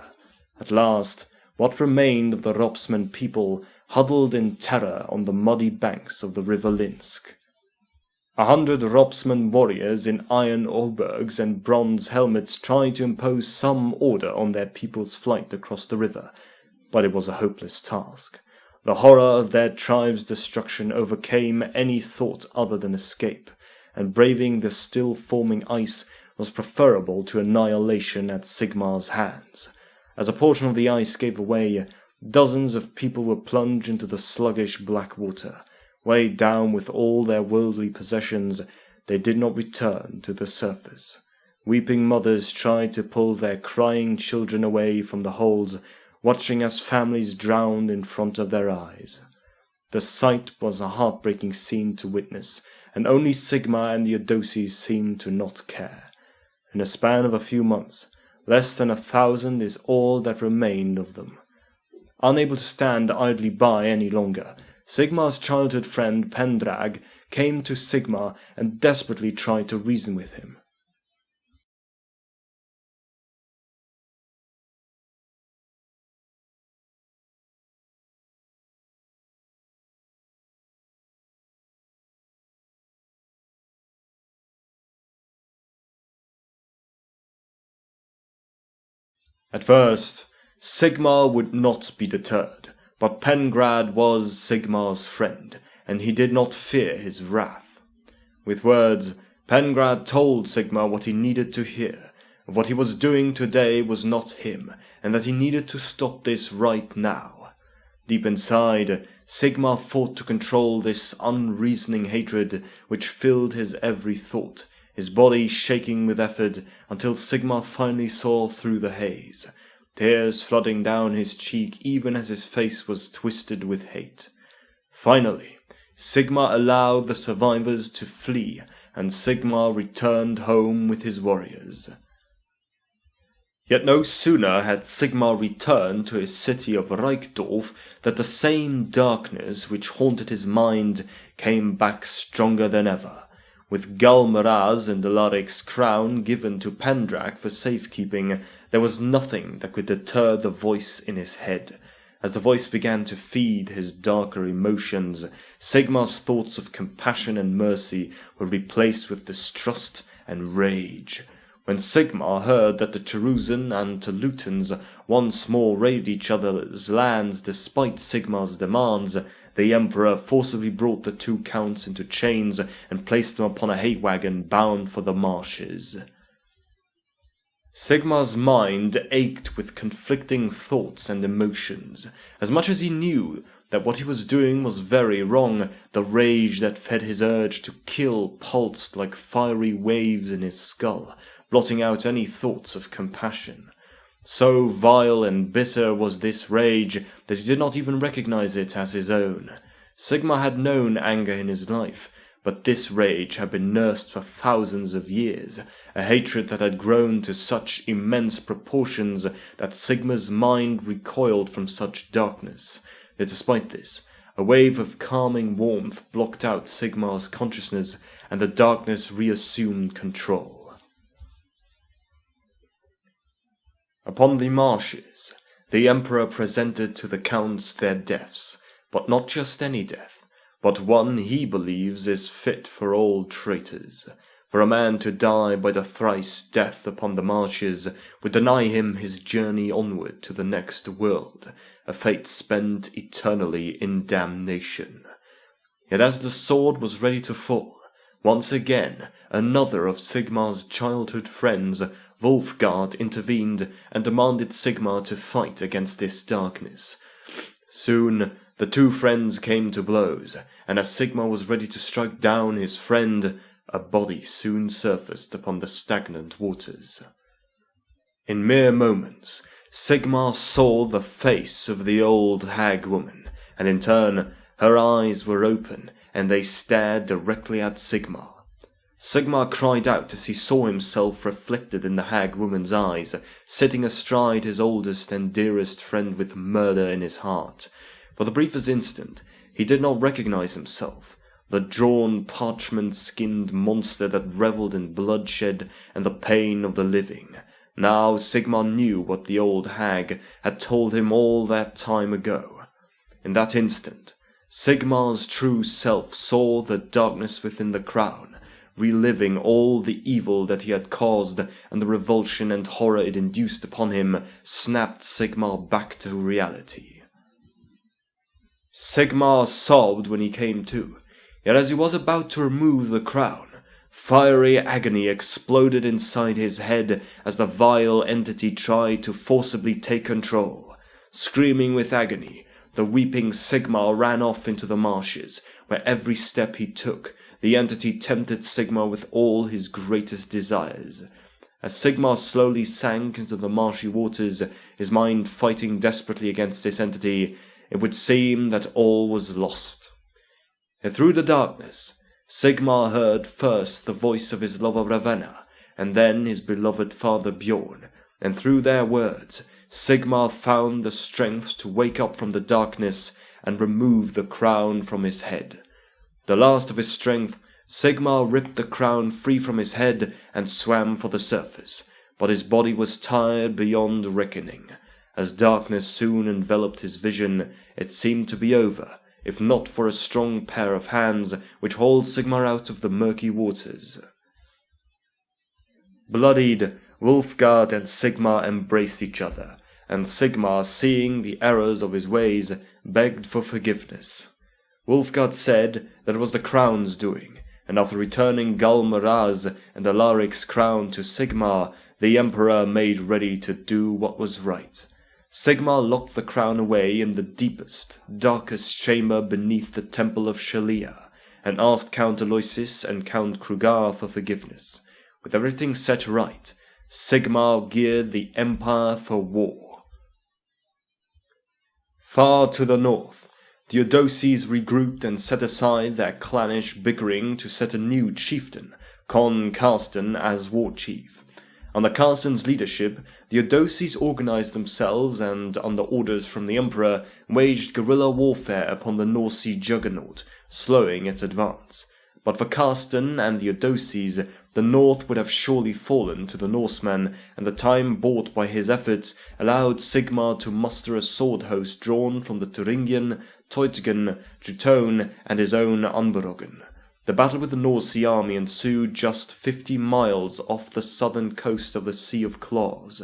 Speaker 1: At last, what remained of the Ropsman people huddled in terror on the muddy banks of the river Linsk. 100 Ropsman warriors in iron hauberks and bronze helmets tried to impose some order on their people's flight across the river, but it was a hopeless task. The horror of their tribe's destruction overcame any thought other than escape, and braving the still forming ice was preferable to annihilation at Sigmar's hands. As a portion of the ice gave way, dozens of people were plunged into the sluggish black water. Weighed down with all their worldly possessions, they did not return to the surface. Weeping mothers tried to pull their crying children away from the holds, watching as families drowned in front of their eyes. The sight was a heartbreaking scene to witness, and only Sigmar and the Eudocies seemed to not care. In a span of a few months, less than 1,000 is all that remained of them. Unable to stand idly by any longer, Sigmar's childhood friend Pendrag came to Sigmar and desperately tried to reason with him. At first, Sigmar would not be deterred, but Pendrag was Sigmar's friend, and he did not fear his wrath. With words, Pendrag told Sigmar what he needed to hear, of what he was doing today was not him, and that he needed to stop this right now. Deep inside, Sigmar fought to control this unreasoning hatred which filled his every thought, his body shaking with effort until Sigmar finally saw through the haze, tears flooding down his cheek even as his face was twisted with hate. Finally, Sigmar allowed the survivors to flee, and Sigmar returned home with his warriors. Yet no sooner had Sigmar returned to his city of Reichdorf than the same darkness which haunted his mind came back stronger than ever. With Galmeraz and Alaric's crown given to Pendrag for safekeeping, there was nothing that could deter the voice in his head. As the voice began to feed his darker emotions, Sigmar's thoughts of compassion and mercy were replaced with distrust and rage. When Sigmar heard that the Cherusan and Telutans once more raided each other's lands despite Sigmar's demands, the Emperor forcibly brought the two counts into chains and placed them upon a hay wagon bound for the marshes. Sigmar's mind ached with conflicting thoughts and emotions. As much as he knew that what he was doing was very wrong, the rage that fed his urge to kill pulsed like fiery waves in his skull, blotting out any thoughts of compassion. So vile and bitter was this rage that he did not even recognize it as his own. Sigmar had known anger in his life, but this rage had been nursed for thousands of years, a hatred that had grown to such immense proportions that Sigmar's mind recoiled from such darkness. Yet despite this, a wave of calming warmth blocked out Sigmar's consciousness, and the darkness reassumed control. Upon the marshes, the Emperor presented to the counts their deaths, but not just any death, but one he believes is fit for all traitors. For a man to die by the thrice death upon the marshes would deny him his journey onward to the next world, a fate spent eternally in damnation. Yet as the sword was ready to fall, once again another of Sigmar's childhood friends, Wulfgard, intervened and demanded Sigmar to fight against this darkness. Soon the two friends came to blows, and as Sigmar was ready to strike down his friend, a body soon surfaced upon the stagnant waters. In mere moments, Sigmar saw the face of the old hag woman, and in turn her eyes were open, and they stared directly at Sigmar. Sigmar cried out as he saw himself reflected in the hag woman's eyes, sitting astride his oldest and dearest friend with murder in his heart. For the briefest instant, he did not recognize himself, the drawn, parchment-skinned monster that revelled in bloodshed and the pain of the living. Now Sigmar knew what the old hag had told him all that time ago. In that instant, Sigmar's true self saw the darkness within the crown, reliving all the evil that he had caused, and the revulsion and horror it induced upon him snapped Sigmar back to reality. Sigmar sobbed when he came to, yet as he was about to remove the crown, fiery agony exploded inside his head as the vile entity tried to forcibly take control. Screaming with agony, the weeping Sigmar ran off into the marshes, where every step he took, the entity tempted Sigmar with all his greatest desires. As Sigmar slowly sank into the marshy waters, his mind fighting desperately against this entity, it would seem that all was lost. And through the darkness, Sigmar heard first the voice of his lover Ravenna, and then his beloved father Bjorn, and through their words, Sigmar found the strength to wake up from the darkness and remove the crown from his head. The last of his strength, Sigmar ripped the crown free from his head and swam for the surface, but his body was tired beyond reckoning. As darkness soon enveloped his vision, it seemed to be over, if not for a strong pair of hands which hauled Sigmar out of the murky waters. Bloodied, Wulfgard and Sigmar embraced each other, and Sigmar, seeing the errors of his ways, begged for forgiveness. Wulfgard said that it was the crown's doing, and after returning Galmaraz and Alaric's crown to Sigmar, the Emperor made ready to do what was right. Sigmar locked the crown away in the deepest, darkest chamber beneath the temple of Shalia, and asked Count Aloysius and Count Krugar for forgiveness. With everything set right, Sigmar geared the Empire for war. Far to the north, the Theodosies regrouped and set aside their clannish bickering to set a new chieftain, Con Carsten, as war chief. Under Carsten's leadership, the Theodosies organized themselves and, under orders from the Emperor, waged guerrilla warfare upon the North Sea juggernaut, slowing its advance. But for Carsten and the Theodosies, the north would have surely fallen to the Norsemen, and the time bought by his efforts allowed Sigmar to muster a sword host drawn from the Thuringian, Teutgen, Teutone, and his own Unberogen. The battle with the North Sea army ensued just 50 miles off the southern coast of the Sea of Claws.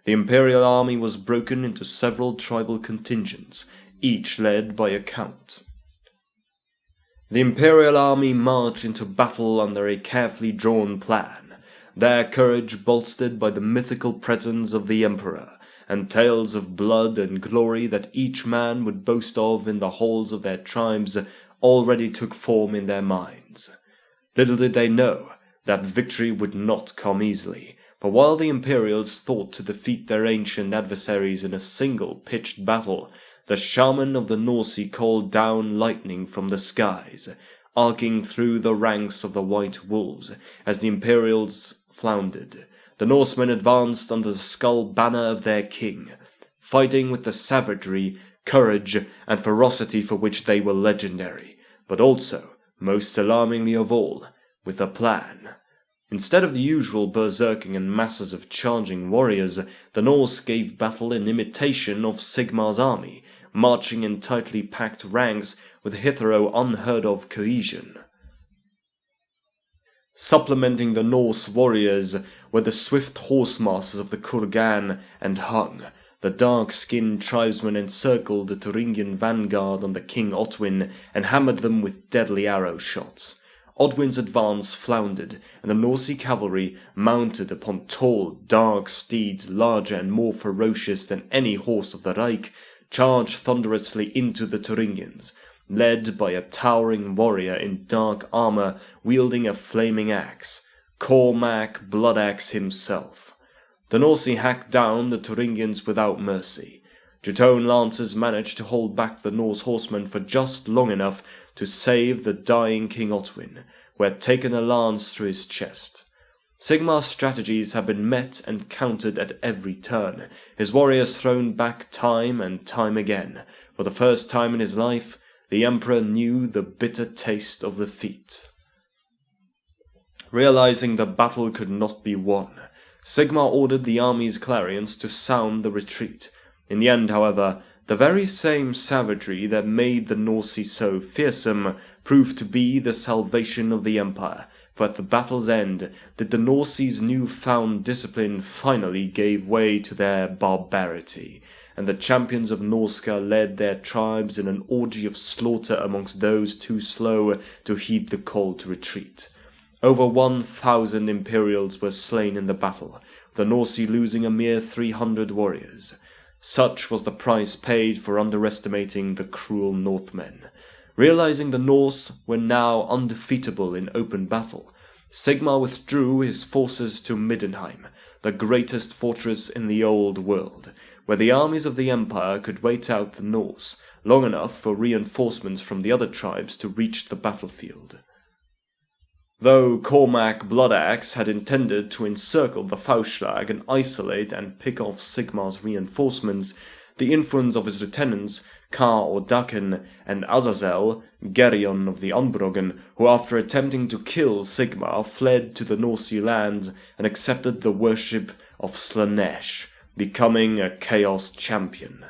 Speaker 1: The Imperial army was broken into several tribal contingents, each led by a count. The Imperial army marched into battle under a carefully drawn plan, their courage bolstered by the mythical presence of the Emperor, and tales of blood and glory that each man would boast of in the halls of their tribes already took form in their minds. Little did they know that victory would not come easily, But while the Imperials thought to defeat their ancient adversaries in a single pitched battle, the shaman of the Norse called down lightning from the skies, arcing through the ranks of the White Wolves as the Imperials floundered. The Norsemen advanced under the skull banner of their king, fighting with the savagery, courage, and ferocity for which they were legendary, but also, most alarmingly of all, with a plan. Instead of the usual berserking and masses of charging warriors, the Norse gave battle in imitation of Sigmar's army, marching in tightly packed ranks with hitherto unheard-of cohesion. Supplementing the Norse warriors were the swift horse-masters of the Kurgan and Hung. The dark-skinned tribesmen encircled the Thuringian vanguard under King Otwin and hammered them with deadly arrow shots. Odwin's advance floundered, and the Norse cavalry, mounted upon tall, dark steeds larger and more ferocious than any horse of the Reich, charged thunderously into the Thuringians, led by a towering warrior in dark armor wielding a flaming axe, Cormac Bloodaxe himself. The Norse hacked down the Thuringians without mercy. Jutone lancers managed to hold back the Norse horsemen for just long enough to save the dying King Otwin, who had taken a lance through his chest. Sigmar's strategies had been met and countered at every turn, his warriors thrown back time and time again. For the first time in his life, the Emperor knew the bitter taste of defeat. Realizing the battle could not be won, Sigmar ordered the army's clarions to sound the retreat. In the end, however, the very same savagery that made the Norse so fearsome proved to be the salvation of the Empire, for at the battle's end did the Norse's new-found discipline finally gave way to their barbarity, and the champions of Norska led their tribes in an orgy of slaughter amongst those too slow to heed the call to retreat. Over 1,000 Imperials were slain in the battle, the Norse losing a mere 300 warriors. Such was the price paid for underestimating the cruel Northmen. Realizing the Norse were now undefeatable in open battle, Sigmar withdrew his forces to Middenheim, the greatest fortress in the old world, where the armies of the Empire could wait out the Norse long enough for reinforcements from the other tribes to reach the battlefield. Though Cormac Bloodaxe had intended to encircle the Fauschlag and isolate and pick off Sigmar's reinforcements, the influence of his lieutenants, Kar Ordaken and Azazel, Geryon of the Unbrogen, who after attempting to kill Sigmar fled to the Norse lands and accepted the worship of Slanesh, becoming a Chaos champion,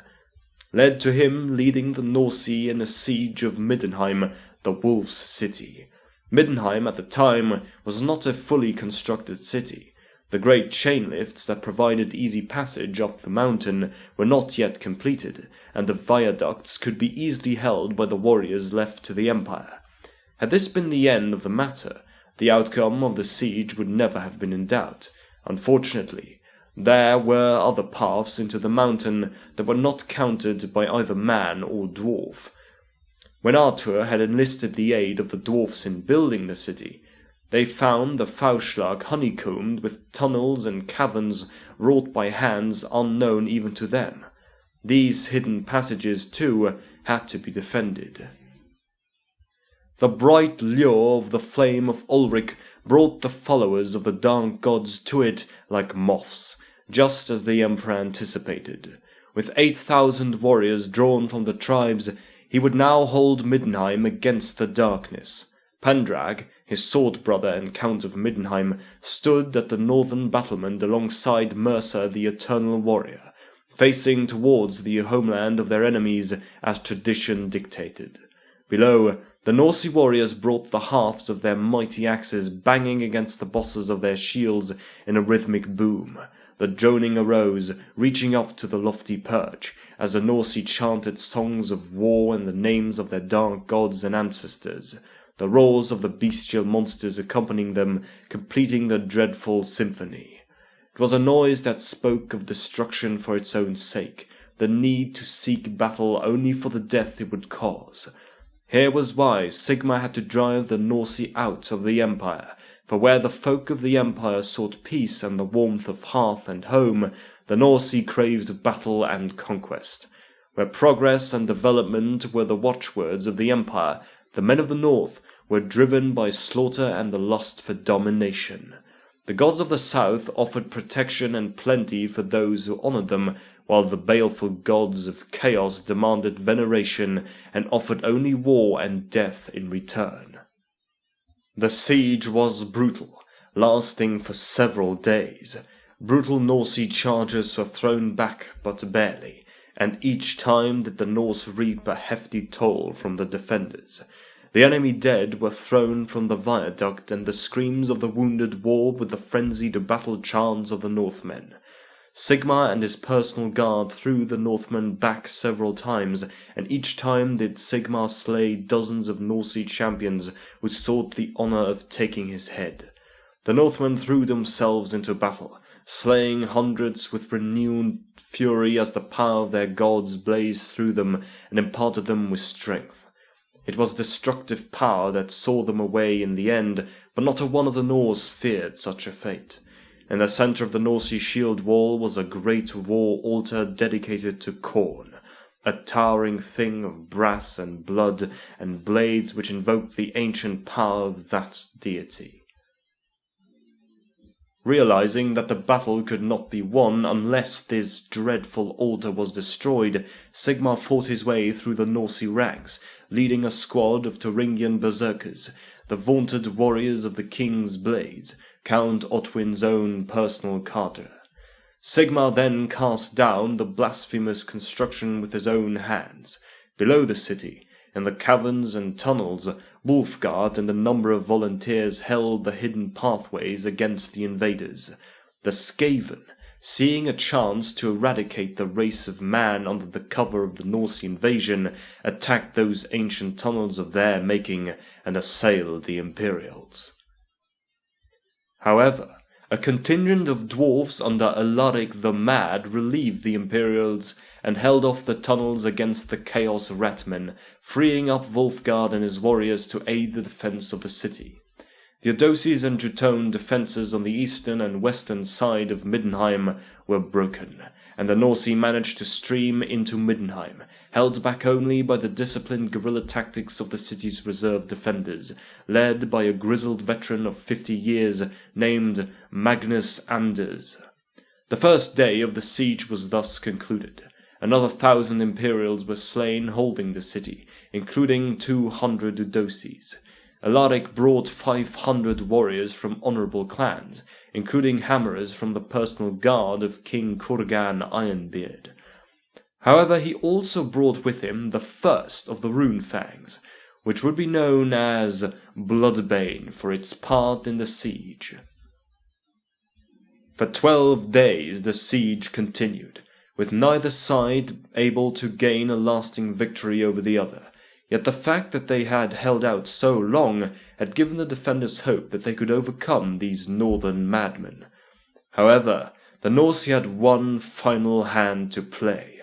Speaker 1: led to him leading the Norse in a siege of Middenheim, the Wolf's City. Middenheim at the time was not a fully constructed city. The great chain lifts that provided easy passage up the mountain were not yet completed, and the viaducts could be easily held by the warriors left to the Empire. Had this been the end of the matter, the outcome of the siege would never have been in doubt. Unfortunately, there were other paths into the mountain that were not counted by either man or dwarf. When Arthur had enlisted the aid of the dwarfs in building the city, they found the Fauschlag honeycombed with tunnels and caverns wrought by hands unknown even to them. These hidden passages, too, had to be defended. The bright lure of the flame of Ulrich brought the followers of the dark gods to it like moths, just as the Emperor anticipated. With 8,000 warriors drawn from the tribes, he would now hold Middenheim against the darkness. Pendrag, his sword brother and Count of Middenheim, stood at the northern battlement alongside Mercer the Eternal Warrior, facing towards the homeland of their enemies as tradition dictated. Below, the Norse warriors brought the halves of their mighty axes banging against the bosses of their shields in a rhythmic boom. The droning arose, reaching up to the lofty perch, as the Norse chanted songs of war and the names of their dark gods and ancestors, the roars of the bestial monsters accompanying them, completing the dreadful symphony. It was a noise that spoke of destruction for its own sake, the need to seek battle only for the death it would cause. Here was why Sigmar had to drive the Norse out of the Empire, for where the folk of the Empire sought peace and the warmth of hearth and home, the Norse craved battle and conquest. Where progress and development were the watchwords of the Empire, the men of the North were driven by slaughter and the lust for domination. The gods of the South offered protection and plenty for those who honored them, while the baleful gods of chaos demanded veneration and offered only war and death in return. The siege was brutal, lasting for several days. Brutal Norse charges were thrown back but barely, and each time did the Norse reap a hefty toll from the defenders. The enemy dead were thrown from the viaduct, and the screams of the wounded warred with the frenzied battle chants of the Northmen. Sigmar and his personal guard threw the Northmen back several times, and each time did Sigmar slay dozens of Norse champions who sought the honor of taking his head. The Northmen threw themselves into battle, slaying hundreds with renewed fury as the power of their gods blazed through them and imparted them with strength. It was destructive power that saw them away in the end, but not a one of the Norse feared such a fate. In the center of the Norse shield wall was a great war altar dedicated to Khorne, a towering thing of brass and blood and blades which invoked the ancient power of that deity. Realizing that the battle could not be won unless this dreadful altar was destroyed, Sigmar fought his way through the Norse ranks, leading a squad of Thuringian berserkers, the vaunted warriors of the King's Blades, Count Otwin's own personal carter. Sigmar then cast down the blasphemous construction with his own hands. Below the city, in the caverns and tunnels, Wulfgard and a number of volunteers held the hidden pathways against the invaders. The Skaven, seeing a chance to eradicate the race of man under the cover of the Norse invasion, attacked those ancient tunnels of their making and assailed the Imperials. However, a contingent of dwarfs under Alaric the Mad relieved the Imperials and held off the tunnels against the Chaos Ratmen, freeing up Wulfgard and his warriors to aid the defense of the city. The Theodosi's and Teutone defenses on the eastern and western side of Middenheim were broken, and the Norse managed to stream into Middenheim, held back only by the disciplined guerrilla tactics of the city's reserve defenders, led by a grizzled veteran of 50 years named Magnus Anders. The first day of the siege was thus concluded. Another 1,000 Imperials were slain holding the city, including 200 Theodosi's. Alaric brought 500 warriors from honorable clans, including hammerers from the personal guard of King Kurgan Ironbeard. However, he also brought with him the first of the Runefangs, which would be known as Bloodbane for its part in the siege. For 12 days the siege continued, with neither side able to gain a lasting victory over the other. Yet the fact that they had held out so long had given the defenders hope that they could overcome these northern madmen. However, the Norse had one final hand to play.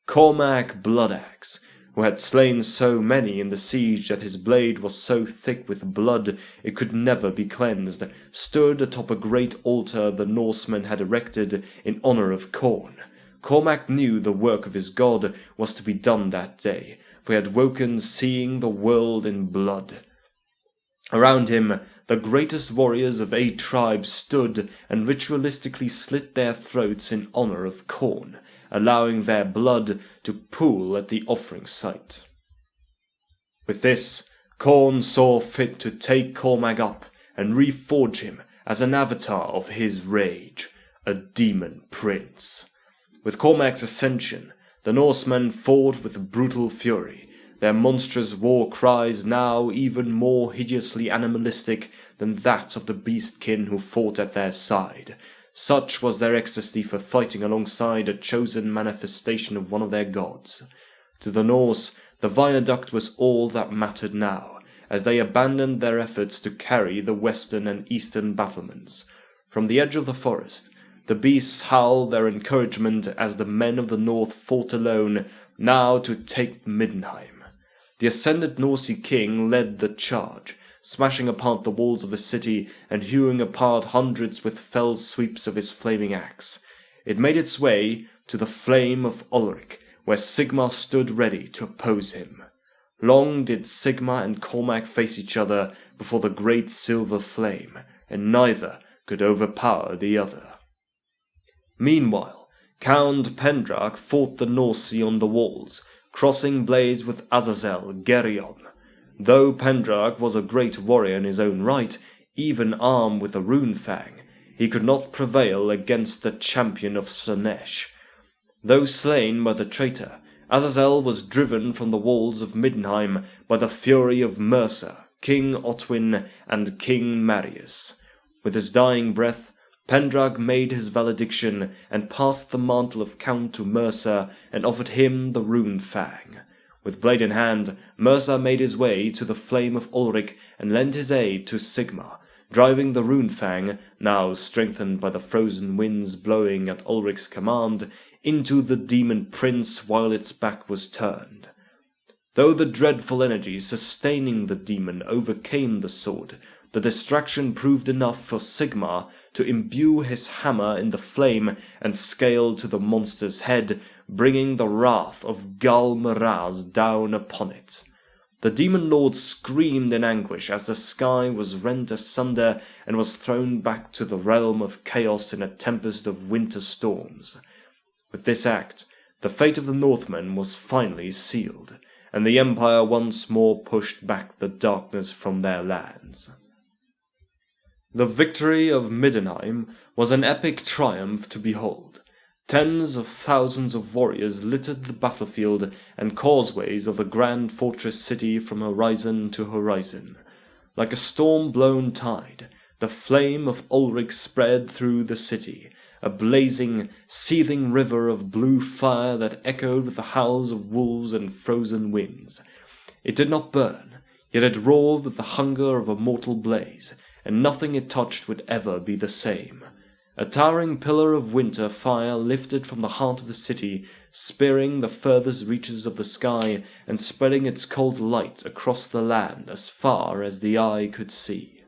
Speaker 1: Cormac Bloodaxe, who had slain so many in the siege that his blade was so thick with blood it could never be cleansed, stood atop a great altar the Norsemen had erected in honor of Khorne. Cormac knew the work of his god was to be done that day, for he had woken seeing the world in blood. Around him, the greatest warriors of 8 tribes stood and ritualistically slit their throats in honor of Khorne, allowing their blood to pool at the offering site. With this, Khorne saw fit to take Cormac up and reforge him as an avatar of his rage, a demon prince. With Cormac's ascension, the Norsemen fought with brutal fury, their monstrous war cries now even more hideously animalistic than that of the beastkin who fought at their side. Such was their ecstasy for fighting alongside a chosen manifestation of one of their gods. To the Norse, the viaduct was all that mattered now, as they abandoned their efforts to carry the western and eastern battlements. From the edge of the forest, the beasts howled their encouragement as the men of the north fought alone, now to take Middenheim. The ascended Norse king led the charge, smashing apart the walls of the city and hewing apart hundreds with fell sweeps of his flaming axe. It made its way to the flame of Ulrich, where Sigmar stood ready to oppose him. Long did Sigmar and Cormac face each other before the great silver flame, and neither could overpower the other. Meanwhile, Count Pendrag fought the Norsi on the walls, crossing blades with Azazel Geryon. Though Pendrag was a great warrior in his own right, even armed with a rune fang, he could not prevail against the champion of Slaanesh. Though slain by the traitor, Azazel was driven from the walls of Middenheim by the fury of Mercer, King Otwin, and King Marius. With his dying breath, Pendrag made his valediction and passed the mantle of Count to Mercer and offered him the rune fang. With blade in hand, Mercer made his way to the flame of Ulrich and lent his aid to Sigmar, driving the rune fang, now strengthened by the frozen winds blowing at Ulrich's command, into the demon prince while its back was turned. Though the dreadful energy sustaining the demon overcame the sword, the distraction proved enough for Sigmar to imbue his hammer in the flame and scale to the monster's head, bringing the wrath of Gal Maraz down upon it. The demon lord screamed in anguish as the sky was rent asunder and was thrown back to the realm of chaos in a tempest of winter storms. With this act, the fate of the Northmen was finally sealed, and the Empire once more pushed back the darkness from their lands. The victory of Middenheim was an epic triumph to behold. Tens of thousands of warriors littered the battlefield and causeways of the grand fortress city from horizon to horizon. Like a storm-blown tide, the flame of Ulrich spread through the city, a blazing, seething river of blue fire that echoed with the howls of wolves and frozen winds. It did not burn, yet it roared with the hunger of a mortal blaze, and nothing it touched would ever be the same. A towering pillar of winter fire lifted from the heart of the city, spearing the furthest reaches of the sky and spreading its cold light across the land as far as the eye could see.